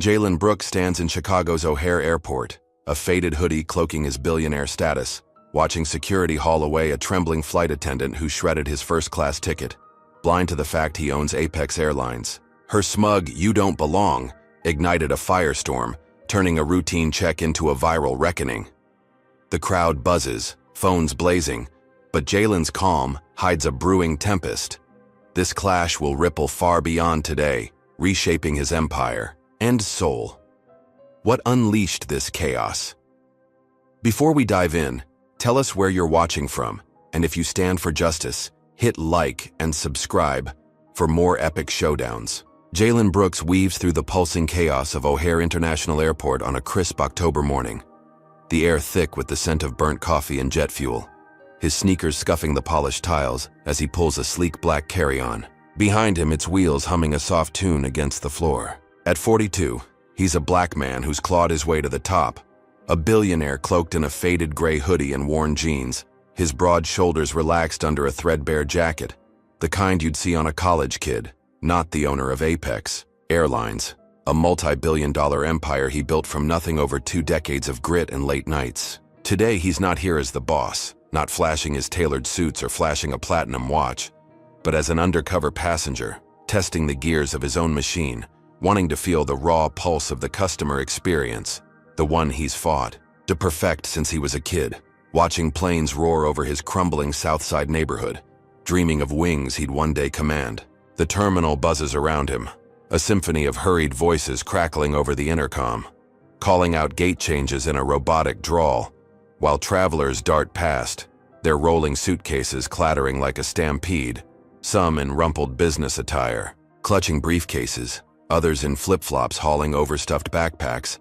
Jalen Brooks stands in Chicago's O'Hare Airport, a faded hoodie cloaking his billionaire status, watching security haul away a trembling flight attendant who shredded his first-class ticket, blind to the fact he owns Apex Airlines. Her smug "you don't belong" ignited a firestorm, turning a routine check into a viral reckoning. The crowd buzzes, phones blazing, but Jalen's calm hides a brewing tempest. This clash will ripple far beyond today, reshaping his empire and soul. What unleashed this chaos? Before we dive in, tell us where you're watching from, and if you stand for justice, hit like and subscribe for more epic showdowns. Jalen Brooks weaves through the pulsing chaos of O'Hare International Airport on a crisp October morning, the air thick with the scent of burnt coffee and jet fuel, his sneakers scuffing the polished tiles as he pulls a sleek black carry-on. Behind him, its wheels humming a soft tune against the floor. At 42, he's a black man who's clawed his way to the top, a billionaire cloaked in a faded gray hoodie and worn jeans, his broad shoulders relaxed under a threadbare jacket, the kind you'd see on a college kid, not the owner of Apex Airlines, a multi-billion-dollar empire he built from nothing over 2 decades of grit and late nights. Today, he's not here as the boss, not flashing his tailored suits or flashing a platinum watch, but as an undercover passenger, testing the gears of his own machine, wanting to feel the raw pulse of the customer experience, the one he's fought to perfect since he was a kid, watching planes roar over his crumbling Southside neighborhood, dreaming of wings he'd one day command. The terminal buzzes around him, a symphony of hurried voices crackling over the intercom, calling out gate changes in a robotic drawl, while travelers dart past, their rolling suitcases clattering like a stampede, some in rumpled business attire, clutching briefcases, others in flip-flops hauling overstuffed backpacks,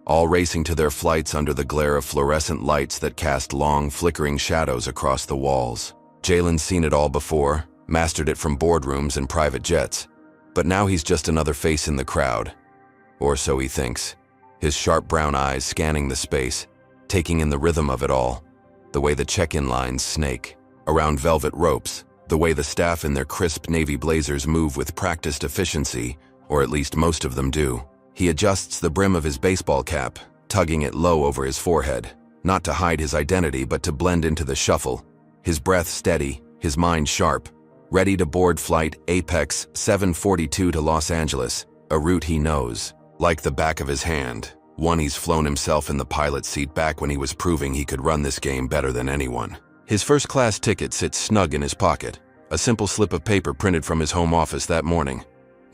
all racing to their flights under the glare of fluorescent lights that cast long, flickering shadows across the walls. Jalen's seen it all before, mastered it from boardrooms and private jets, but now he's just another face in the crowd. Or so he thinks, his sharp brown eyes scanning the space, taking in the rhythm of it all, the way the check-in lines snake around velvet ropes, the way the staff in their crisp navy blazers move with practiced efficiency, or at least most of them do. He adjusts the brim of his baseball cap, tugging it low over his forehead, not to hide his identity but to blend into the shuffle, his breath steady, his mind sharp, ready to board flight Apex 742 to Los Angeles, a route he knows, like the back of his hand, one he's flown himself in the pilot's seat back when he was proving he could run this game better than anyone. His first-class ticket sits snug in his pocket, a simple slip of paper printed from his home office that morning.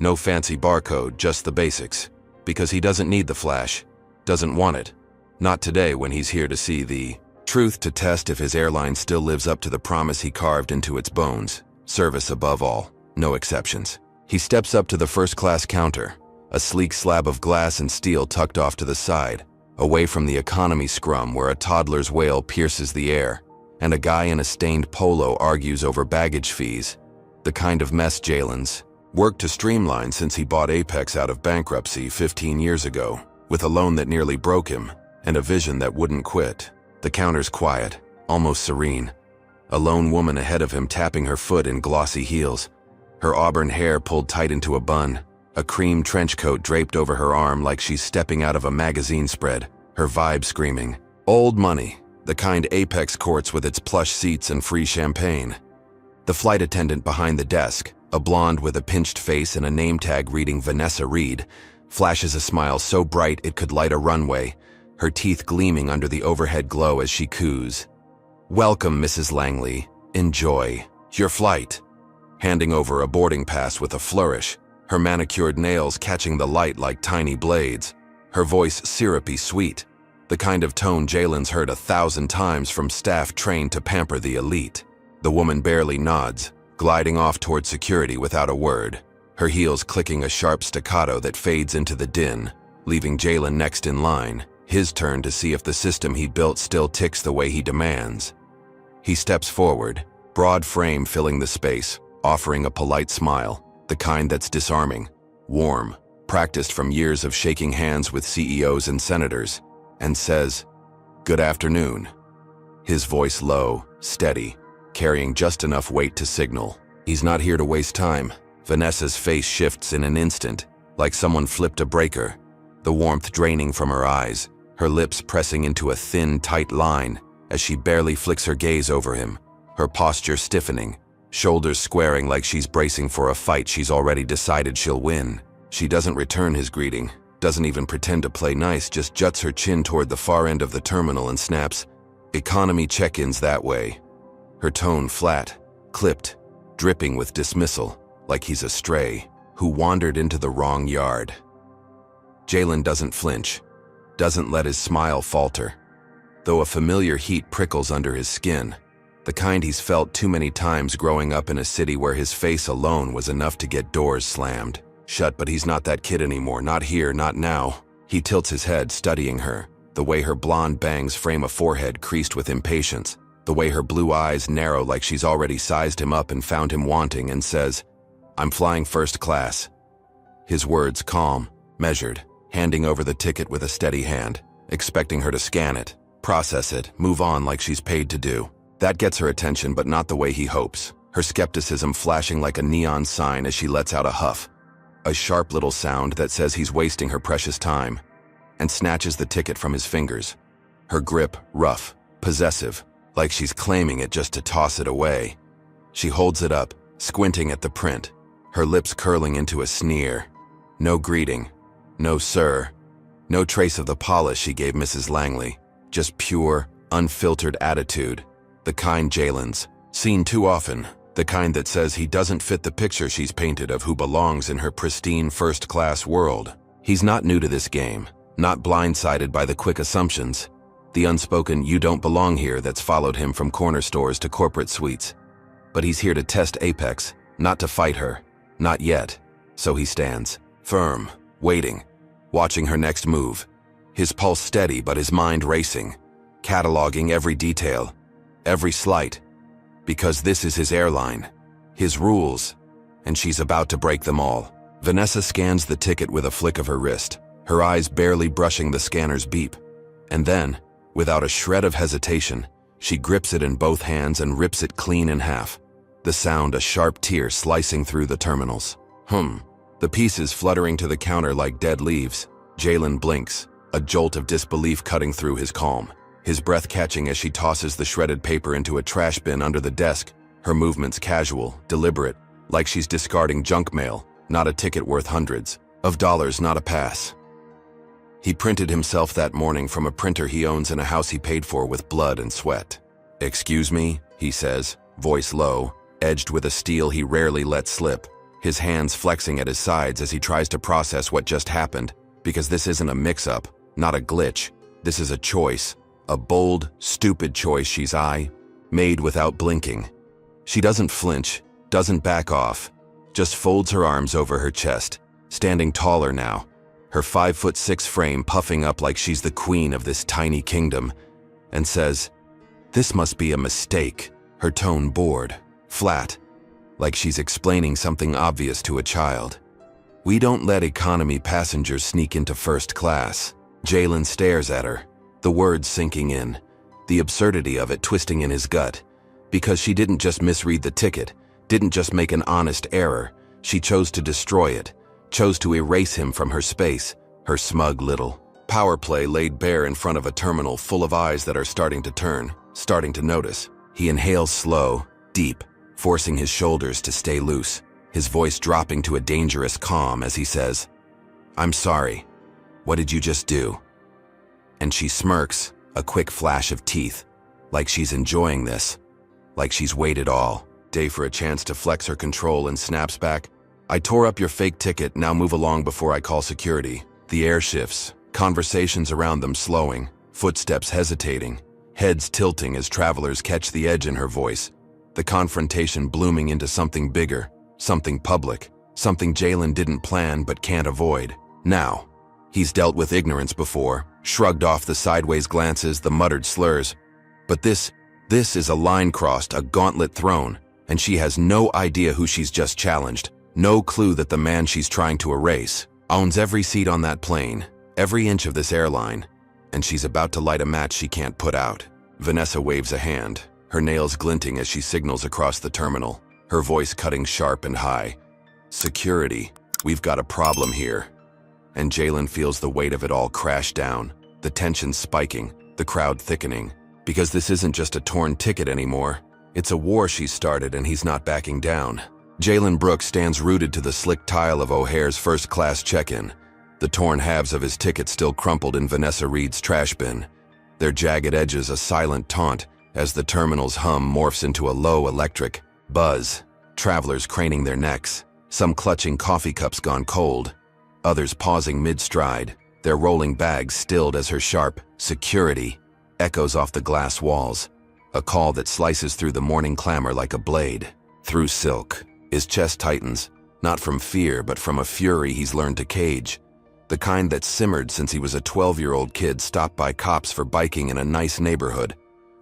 No fancy barcode, just the basics, because he doesn't need the flash, doesn't want it. Not today when he's here to see the truth, to test if his airline still lives up to the promise he carved into its bones. Service above all, no exceptions. He steps up to the first-class counter, a sleek slab of glass and steel tucked off to the side, away from the economy scrum where a toddler's wail pierces the air, and a guy in a stained polo argues over baggage fees, the kind of mess Jalen's worked to streamline since he bought Apex out of bankruptcy 15 years ago, with a loan that nearly broke him and a vision that wouldn't quit. The counter's quiet, almost serene. A lone woman ahead of him tapping her foot in glossy heels, her auburn hair pulled tight into a bun, a cream trench coat draped over her arm like she's stepping out of a magazine spread, her vibe screaming, old money, the kind Apex courts with its plush seats and free champagne. The flight attendant behind the desk, a blonde with a pinched face and a name tag reading Vanessa Reed, flashes a smile so bright it could light a runway, her teeth gleaming under the overhead glow as she coos. "Welcome, Mrs. Langley. Enjoy your flight." Handing over a boarding pass with a flourish, her manicured nails catching the light like tiny blades, her voice syrupy sweet, the kind of tone Jalen's heard 1,000 times from staff trained to pamper the elite. The woman barely nods, gliding off toward security without a word, her heels clicking a sharp staccato that fades into the din, leaving Jalen next in line, his turn to see if the system he built still ticks the way he demands. He steps forward, broad frame filling the space, offering a polite smile, the kind that's disarming, warm, practiced from years of shaking hands with CEOs and senators, and says, "Good afternoon." His voice low, steady, carrying just enough weight to signal he's not here to waste time. Vanessa's face shifts in an instant, like someone flipped a breaker. the warmth draining from her eyes, her lips pressing into a thin, tight line as she barely flicks her gaze over him, her posture stiffening, shoulders squaring like she's bracing for a fight she's already decided she'll win. She doesn't return his greeting, doesn't even pretend to play nice, just juts her chin toward the far end of the terminal and snaps, "Economy check-ins that way." Her tone flat, clipped, dripping with dismissal, like he's a stray who wandered into the wrong yard. Jalen doesn't flinch, doesn't let his smile falter, though a familiar heat prickles under his skin, the kind he's felt too many times growing up in a city where his face alone was enough to get doors slammed shut. But he's not that kid anymore, not here, not now. He tilts his head, studying her, the way her blonde bangs frame a forehead creased with impatience, the way her blue eyes narrow like she's already sized him up and found him wanting, and says, "I'm flying first class." His words calm, measured, handing over the ticket with a steady hand, expecting her to scan it, process it, move on like she's paid to do. That gets her attention, but not the way he hopes, her skepticism flashing like a neon sign as she lets out a huff, a sharp little sound that says he's wasting her precious time, and snatches the ticket from his fingers, her grip rough, possessive, like she's claiming it just to toss it away. She holds it up, squinting at the print, her lips curling into a sneer. No greeting, no sir, no trace of the polish she gave Mrs. Langley, just pure, unfiltered attitude, the kind Jalen's seen too often, the kind that says he doesn't fit the picture she's painted of who belongs in her pristine first-class world. He's not new to this game, not blindsided by the quick assumptions, the unspoken "you don't belong here" that's followed him from corner stores to corporate suites. But he's here to test Apex, not to fight her, not yet. So he stands, firm, waiting, watching her next move, his pulse steady but his mind racing, cataloging every detail, every slight, because this is his airline, his rules, and she's about to break them all. Vanessa scans the ticket with a flick of her wrist, her eyes barely brushing the scanner's beep, and then, without a shred of hesitation, she grips it in both hands and rips it clean in half, the sound a sharp tear slicing through the terminals. The pieces fluttering to the counter like dead leaves. Jalen blinks, a jolt of disbelief cutting through his calm, his breath catching as she tosses the shredded paper into a trash bin under the desk, her movements casual, deliberate, like she's discarding junk mail, not a ticket worth hundreds of dollars, not a pass. He printed himself that morning from a printer he owns in a house he paid for with blood and sweat. "Excuse me," he says, voice low, edged with a steel he rarely lets slip, his hands flexing at his sides as he tries to process what just happened, because this isn't a mix-up, not a glitch. This is a choice, a bold, stupid choice she's made without blinking. She doesn't flinch, doesn't back off, just folds her arms over her chest, standing taller now, her 5'6" frame puffing up like she's the queen of this tiny kingdom, and says, "This must be a mistake," her tone bored, flat, like she's explaining something obvious to a child. "We don't let economy passengers sneak into first class." Jalen stares at her, the words sinking in, the absurdity of it twisting in his gut, because she didn't just misread the ticket, didn't just make an honest error, she chose to destroy it, chose to erase him from her space, her smug little power play laid bare in front of a terminal full of eyes that are starting to turn, starting to notice. He inhales slow, deep, forcing his shoulders to stay loose, his voice dropping to a dangerous calm as he says, "I'm sorry. What did you just do?" And she smirks, a quick flash of teeth, like she's enjoying this, like she's waited all day for a chance to flex her control, and snaps back, "I tore up your fake ticket, now move along before I call security." The air shifts, conversations around them slowing, footsteps hesitating, heads tilting as travelers catch the edge in her voice, the confrontation blooming into something bigger, something public, something Jalen didn't plan but can't avoid. Now, he's dealt with ignorance before, shrugged off the sideways glances, the muttered slurs, but this is a line crossed, a gauntlet thrown, and she has no idea who she's just challenged, no clue that the man she's trying to erase owns every seat on that plane, every inch of this airline, and she's about to light a match she can't put out. Vanessa waves a hand, her nails glinting as she signals across the terminal, her voice cutting sharp and high. "Security, we've got a problem here." and Jalen feels the weight of it all crash down, the tension spiking, the crowd thickening. Because this isn't just a torn ticket anymore. It's a war she's started and he's not backing down. Jalen Brooks stands rooted to the slick tile of O'Hare's first-class check-in, the torn halves of his ticket still crumpled in Vanessa Reed's trash bin, their jagged edges a silent taunt as the terminal's hum morphs into a low electric buzz. Travelers craning their necks, some clutching coffee cups gone cold, others pausing mid-stride, their rolling bags stilled as her sharp "security" echoes off the glass walls, a call that slices through the morning clamor like a blade, through silk. His chest tightens, not from fear but from a fury he's learned to cage, the kind that simmered since he was a 12-year-old kid stopped by cops for biking in a nice neighborhood,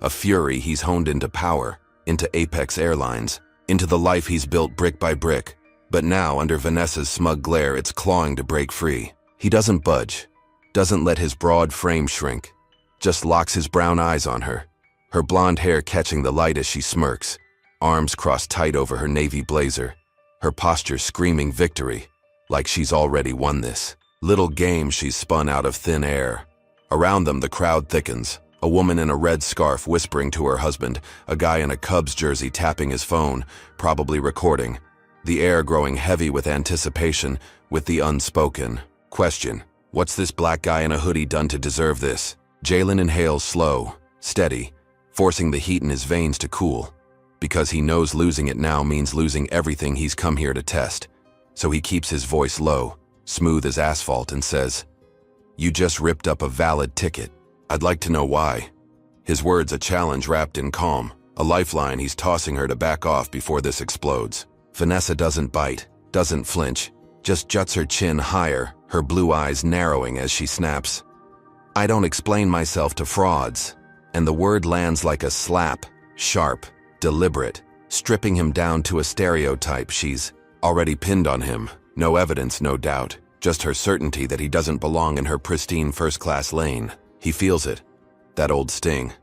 a fury he's honed into power, into Apex Airlines, into the life he's built brick by brick. But now, under Vanessa's smug glare, it's clawing to break free. He doesn't budge, doesn't let his broad frame shrink, just locks his brown eyes on her, her blonde hair catching the light as she smirks, arms crossed tight over her navy blazer, her posture screaming victory, like she's already won this little game she's spun out of thin air. Around them, the crowd thickens, a woman in a red scarf whispering to her husband, a guy in a Cubs jersey tapping his phone, probably recording, the air growing heavy with anticipation, with the unspoken question, what's this black guy in a hoodie done to deserve this? Jalen inhales slow, steady, forcing the heat in his veins to cool, because he knows losing it now means losing everything he's come here to test. So he keeps his voice low, smooth as asphalt, and says, "You just ripped up a valid ticket. I'd like to know why." His words a challenge wrapped in calm, a lifeline he's tossing her to back off before this explodes. Vanessa doesn't bite, doesn't flinch, just juts her chin higher, her blue eyes narrowing as she snaps, "I don't explain myself to frauds." And the word lands like a slap, sharp, deliberate, stripping him down to a stereotype she's already pinned on him. No evidence, no doubt, just her certainty that he doesn't belong in her pristine first-class lane. He feels it, that old sting,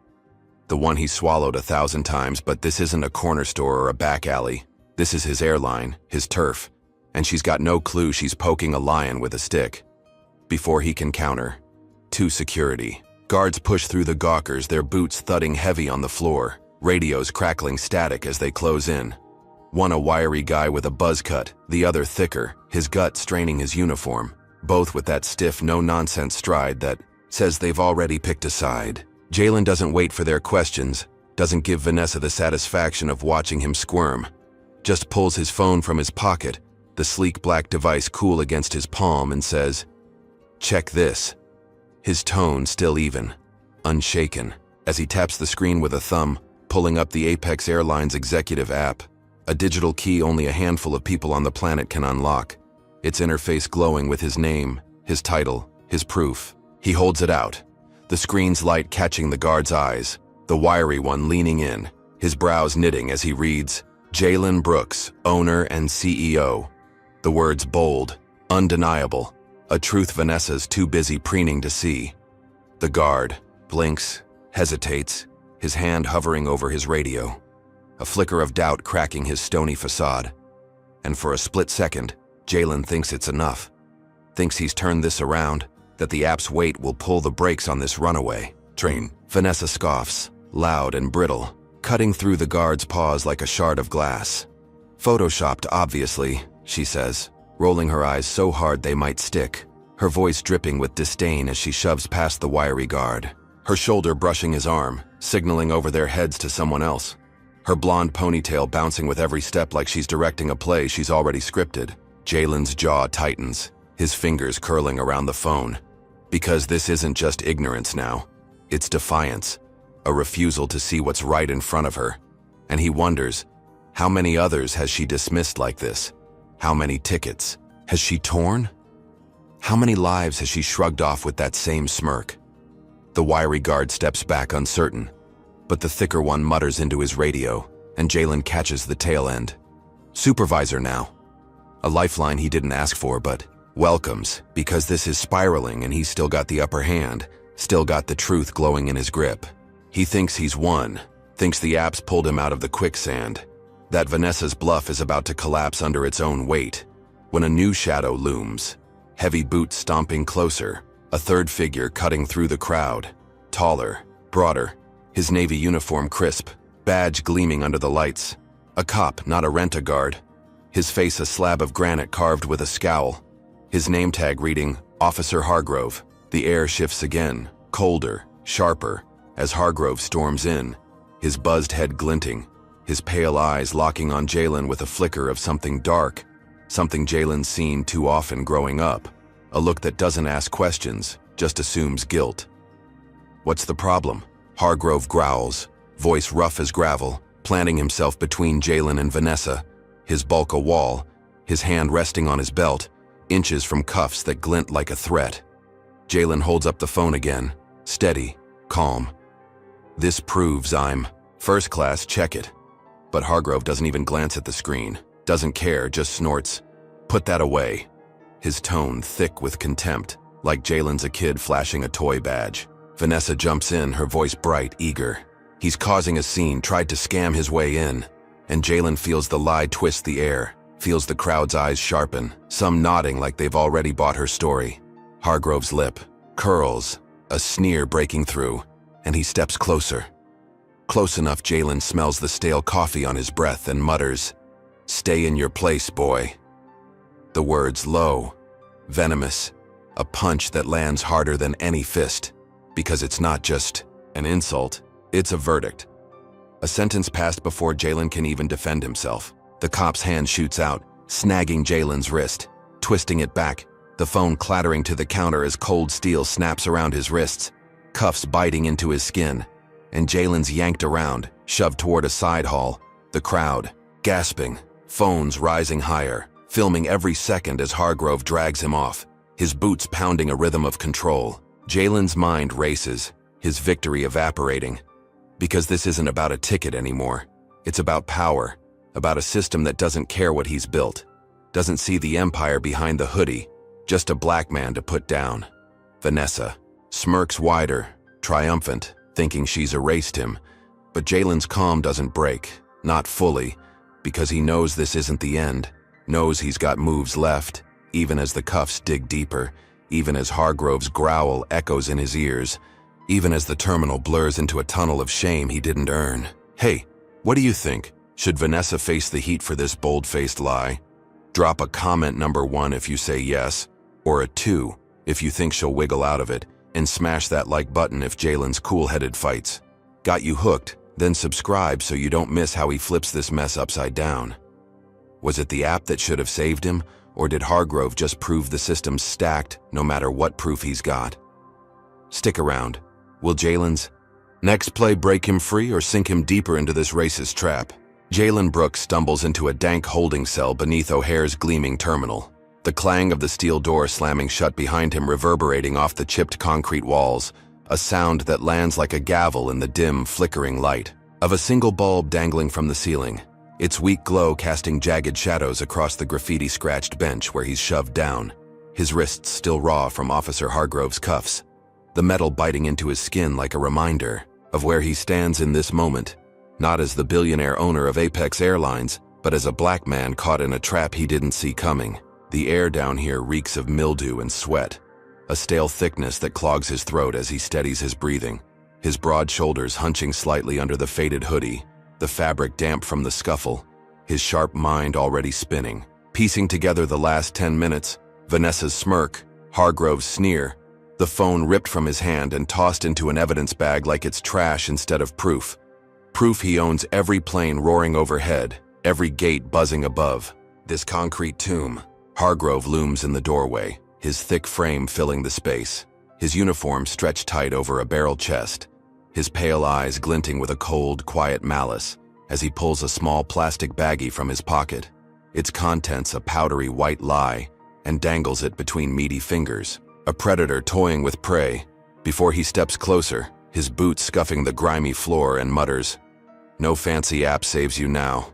the one he swallowed 1,000 times, but this isn't a corner store or a back alley. This is his airline, his turf, and she's got no clue she's poking a lion with a stick. Before he can counter, to security. Guards push through the gawkers, their boots thudding heavy on the floor, radios crackling static as they close in. One a wiry guy with a buzz cut, the other thicker, his gut straining his uniform, both with that stiff, no-nonsense stride that says they've already picked a side. Jalen doesn't wait for their questions, doesn't give Vanessa the satisfaction of watching him squirm, just pulls his phone from his pocket, the sleek black device cool against his palm, and says, "Check this." His tone still even, unshaken, as he taps the screen with a thumb, pulling up the Apex Airlines executive app, a digital key only a handful of people on the planet can unlock, its interface glowing with his name, his title, his proof. He holds it out, the screen's light catching the guard's eyes, the wiry one leaning in, his brows knitting as he reads, "Jalen Brooks, owner and CEO." The words bold, undeniable, a truth Vanessa's too busy preening to see. The guard blinks, hesitates, his hand hovering over his radio, a flicker of doubt cracking his stony facade. And for a split second, Jalen thinks it's enough, thinks he's turned this around, that the app's weight will pull the brakes on this runaway train. Vanessa scoffs, loud and brittle, cutting through the guard's pause like a shard of glass. "Photoshopped, obviously," she says, rolling her eyes so hard they might stick, her voice dripping with disdain as she shoves past the wiry guard, her shoulder brushing his arm, signaling over their heads to someone else, her blonde ponytail bouncing with every step like she's directing a play she's already scripted. Jalen's jaw tightens, his fingers curling around the phone. Because this isn't just ignorance now, it's defiance, a refusal to see what's right in front of her. And he wonders, how many others has she dismissed like this? How many tickets has she torn? How many lives has she shrugged off with that same smirk? The wiry guard steps back uncertain, but the thicker one mutters into his radio, and Jalen catches the tail end. Supervisor now. A lifeline he didn't ask for, but welcomes, because this is spiraling and he's still got the upper hand, still got the truth glowing in his grip. He thinks he's won, thinks the app's pulled him out of the quicksand, that Vanessa's bluff is about to collapse under its own weight, when a new shadow looms. heavy boots stomping closer, a third figure cutting through the crowd. Taller, broader, his navy uniform crisp, badge gleaming under the lights. A cop, not a rent-a-guard. His face a slab of granite carved with a scowl. His name tag reading, Officer Hargrove. The air shifts again, colder, sharper, as Hargrove storms in, his buzzed head glinting, his pale eyes locking on Jalen with a flicker of something dark, something Jalen's seen too often growing up, a look that doesn't ask questions, just assumes guilt. "What's the problem?" Hargrove growls, voice rough as gravel, planting himself between Jalen and Vanessa, his bulk a wall, his hand resting on his belt, inches from cuffs that glint like a threat. Jalen holds up the phone again, steady, calm. "This proves I'm first class, check it." But Hargrove doesn't even glance at the screen, doesn't care, just snorts, "Put that away." His tone thick with contempt, like Jalen's a kid flashing a toy badge. Vanessa jumps in, her voice bright, eager. He's causing a scene, tried to scam his way in. And Jalen feels the lie twist the air, feels the crowd's eyes sharpen, some nodding like they've already bought her story. Hargrove's lip curls, a sneer breaking through, and he steps closer. Close enough Jalen smells the stale coffee on his breath and mutters, "Stay in your place, boy." The words low, venomous, a punch that lands harder than any fist, because it's not just an insult, it's a verdict. A sentence passed before Jalen can even defend himself. The cop's hand shoots out, snagging Jalen's wrist, twisting it back, the phone clattering to the counter as cold steel snaps around his wrists, cuffs biting into his skin, and Jalen's yanked around, shoved toward a side hall, the crowd, gasping, phones rising higher, filming every second as Hargrove drags him off, his boots pounding a rhythm of control. Jalen's mind races, his victory evaporating. Because this isn't about a ticket anymore. It's about power, about a system that doesn't care what he's built, doesn't see the empire behind the hoodie, just a black man to put down. Vanessa smirks wider, triumphant, thinking she's erased him. But Jalen's calm doesn't break, not fully, because he knows this isn't the end, knows he's got moves left, even as the cuffs dig deeper, even as Hargrove's growl echoes in his ears, even as the terminal blurs into a tunnel of shame he didn't earn. "Hey, what do you think? Should Vanessa face the heat for this bold-faced lie? Drop a comment number 1 if you say yes, or a 2 if you think she'll wiggle out of it, and smash that like button if Jalen's cool-headed fights. Got you hooked? Then subscribe so you don't miss how he flips this mess upside down." Was it the app that should have saved him, or did Hargrove just prove the system's stacked no matter what proof he's got? Stick around. Will Jalen's next play break him free or sink him deeper into this racist trap? Jalen Brooks stumbles into a dank holding cell beneath O'Hare's gleaming terminal. The clang of the steel door slamming shut behind him reverberating off the chipped concrete walls, a sound that lands like a gavel in the dim, flickering light of a single bulb dangling from the ceiling, its weak glow casting jagged shadows across the graffiti-scratched bench where he's shoved down, his wrists still raw from Officer Hargrove's cuffs, the metal biting into his skin like a reminder of where he stands in this moment, not as the billionaire owner of Apex Airlines, but as a black man caught in a trap he didn't see coming. The air down here reeks of mildew and sweat, a stale thickness that clogs his throat as he steadies his breathing, his broad shoulders hunching slightly under the faded hoodie, the fabric damp from the scuffle, his sharp mind already spinning, piecing together the last 10 minutes, Vanessa's smirk, Hargrove's sneer, the phone ripped from his hand and tossed into an evidence bag like it's trash instead of proof. Proof he owns every plane roaring overhead, every gate buzzing above. This concrete tomb. Hargrove looms in the doorway, his thick frame filling the space, his uniform stretched tight over a barrel chest, his pale eyes glinting with a cold, quiet malice as he pulls a small plastic baggie from his pocket, its contents a powdery white lie, and dangles it between meaty fingers, a predator toying with prey, before he steps closer, his boots scuffing the grimy floor, and mutters, "No fancy app saves you now."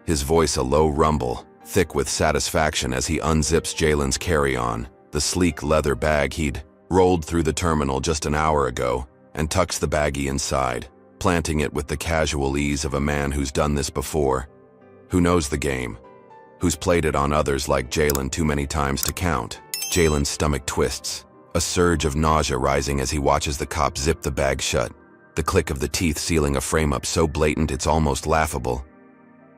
His voice a low rumble, thick with satisfaction as he unzips Jalen's carry-on, the sleek leather bag he'd rolled through the terminal just an hour ago, and tucks the baggie inside, planting it with the casual ease of a man who's done this before, who knows the game, who's played it on others like Jalen too many times to count. Jalen's stomach twists, a surge of nausea rising as he watches the cop zip the bag shut, the click of the teeth sealing a frame up so blatant it's almost laughable.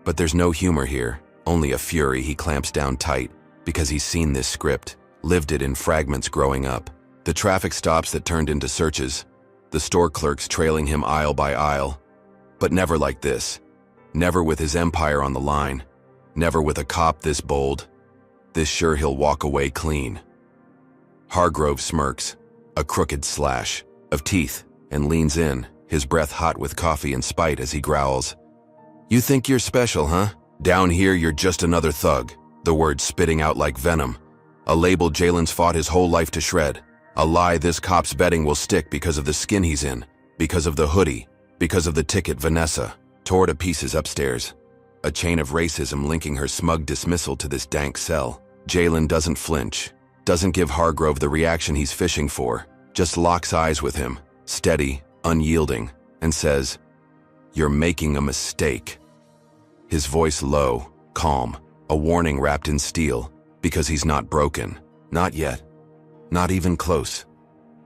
But there's no humor here, only a fury he clamps down tight, because he's seen this script, lived it in fragments growing up. The traffic stops that turned into searches, the store clerks trailing him aisle by aisle. But never like this. Never with his empire on the line. Never with a cop this bold. This sure he'll walk away clean. Hargrove smirks, a crooked slash of teeth, and leans in, his breath hot with coffee and spite as he growls. "You think you're special, huh? Down here you're just another thug," the words spitting out like venom. A label Jalen's fought his whole life to shred. A lie this cop's betting will stick because of the skin he's in, because of the hoodie, because of the ticket Vanessa tore to pieces upstairs. A chain of racism linking her smug dismissal to this dank cell. Jalen doesn't flinch, doesn't give Hargrove the reaction he's fishing for, just locks eyes with him, steady, unyielding, and says, "You're making a mistake." His voice low, calm, a warning wrapped in steel, because he's not broken, not yet, not even close.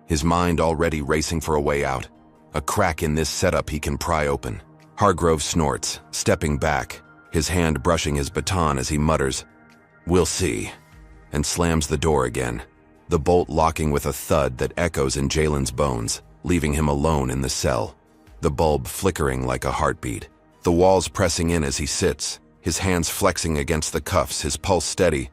His mind already racing for a way out, a crack in this setup he can pry open. Hargrove snorts, stepping back, his hand brushing his baton as he mutters, "We'll see," and slams the door again, the bolt locking with a thud that echoes in Jalen's bones, leaving him alone in the cell, the bulb flickering like a heartbeat, the walls pressing in as he sits, his hands flexing against the cuffs, his pulse steady,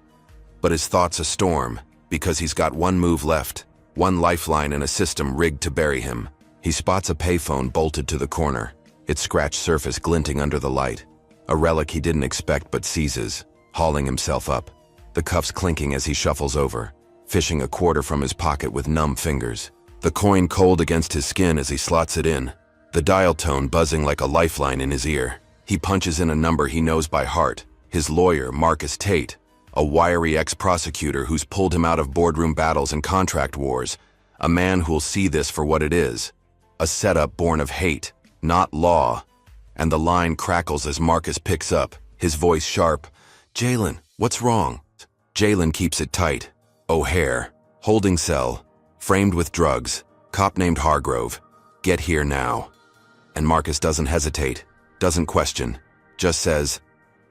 but his thoughts a storm, because he's got one move left, one lifeline in a system rigged to bury him. He spots a payphone bolted to the corner, its scratched surface glinting under the light, a relic he didn't expect but seizes, hauling himself up, the cuffs clinking as he shuffles over, fishing a quarter from his pocket with numb fingers, the coin cold against his skin as he slots it in, the dial tone buzzing like a lifeline in his ear. He punches in a number he knows by heart, his lawyer, Marcus Tate, a wiry ex-prosecutor who's pulled him out of boardroom battles and contract wars, a man who'll see this for what it is, a setup born of hate, not law. And the line crackles as Marcus picks up, his voice sharp. "Jalen, what's wrong?" Jalen keeps it tight. O'Hare, holding cell, framed with drugs, cop named Hargrove, get here now. And Marcus doesn't hesitate, doesn't question, just says,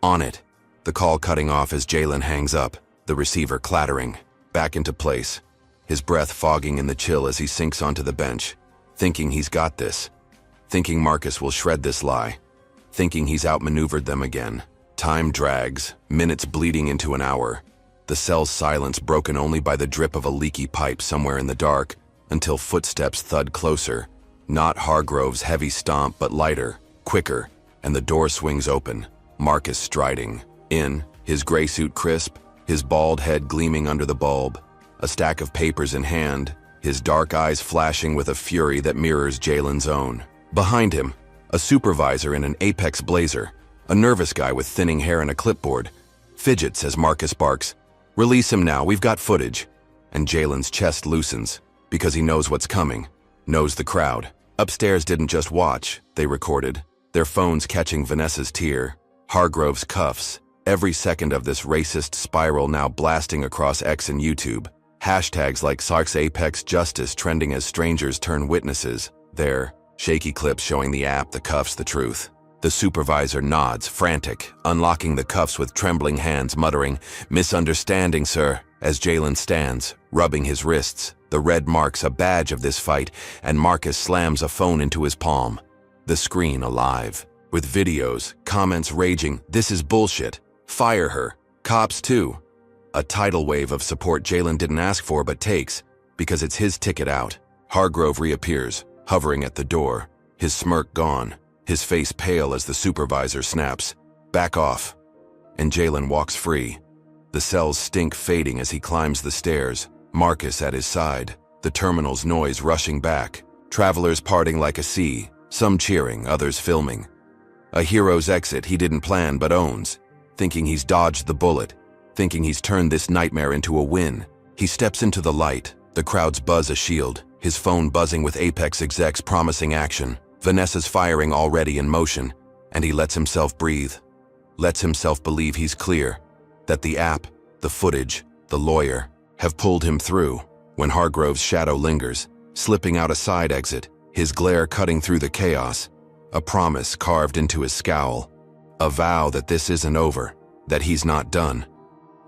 "On it." The call cutting off as Jalen hangs up, the receiver clattering, back into place, his breath fogging in the chill as he sinks onto the bench, thinking he's got this, thinking Marcus will shred this lie, thinking he's outmaneuvered them again. Time drags, minutes bleeding into an hour, the cell's silence broken only by the drip of a leaky pipe somewhere in the dark, until footsteps thud closer, not Hargrove's heavy stomp but lighter, quicker, and the door swings open, Marcus striding. In, his gray suit crisp, his bald head gleaming under the bulb, a stack of papers in hand, his dark eyes flashing with a fury that mirrors Jalen's own. Behind him, a supervisor in an Apex blazer, a nervous guy with thinning hair and a clipboard, fidgets as Marcus barks, "Release him now, we've got footage." And Jalen's chest loosens, because he knows what's coming, knows the crowd. Upstairs didn't just watch, they recorded, their phones catching Vanessa's tear, Hargrove's cuffs, every second of this racist spiral now blasting across X and YouTube. Hashtags like Sark's Apex Justice trending as strangers turn witnesses. There, shaky clips showing the app, the cuffs, the truth. The supervisor nods, frantic, unlocking the cuffs with trembling hands, muttering, "Misunderstanding, sir," as Jalen stands, rubbing his wrists, the red marks a badge of this fight, and Marcus slams a phone into his palm. The screen alive, with videos, comments raging, "This is bullshit. Fire her. Cops too." A tidal wave of support Jalen didn't ask for but takes, because it's his ticket out. Hargrove reappears, hovering at the door, his smirk gone, his face pale as the supervisor snaps, "Back off." And Jalen walks free. The cell's stink fading as he climbs the stairs, Marcus at his side, the terminal's noise rushing back, travelers parting like a sea, some cheering, others filming. A hero's exit he didn't plan but owns, thinking he's dodged the bullet, thinking he's turned this nightmare into a win. He steps into the light, the crowd's buzz a shield, his phone buzzing with Apex execs promising action, Vanessa's firing already in motion, and he lets himself breathe, lets himself believe he's clear, that the app, the footage, the lawyer, have pulled him through. When Hargrove's shadow lingers, slipping out a side exit, his glare cutting through the chaos, a promise carved into his scowl, a vow that this isn't over, that he's not done,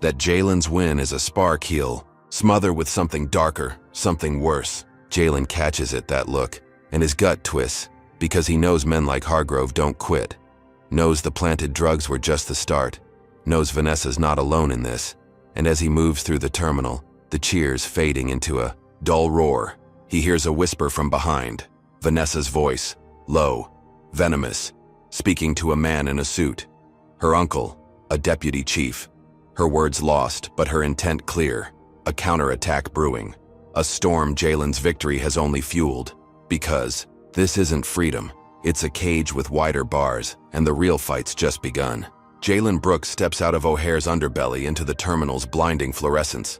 that Jalen's win is a spark he'll smother with something darker, something worse. Jalen catches it, that look, and his gut twists, because he knows men like Hargrove don't quit, knows the planted drugs were just the start, knows Vanessa's not alone in this, and as he moves through the terminal, the cheers fading into a dull roar, he hears a whisper from behind, Vanessa's voice, low, venomous, speaking to a man in a suit. Her uncle, a deputy chief. Her words lost, but her intent clear. A counterattack brewing. A storm Jalen's victory has only fueled. Because this isn't freedom. It's a cage with wider bars, and the real fight's just begun. Jalen Brooks steps out of O'Hare's underbelly into the terminal's blinding fluorescence.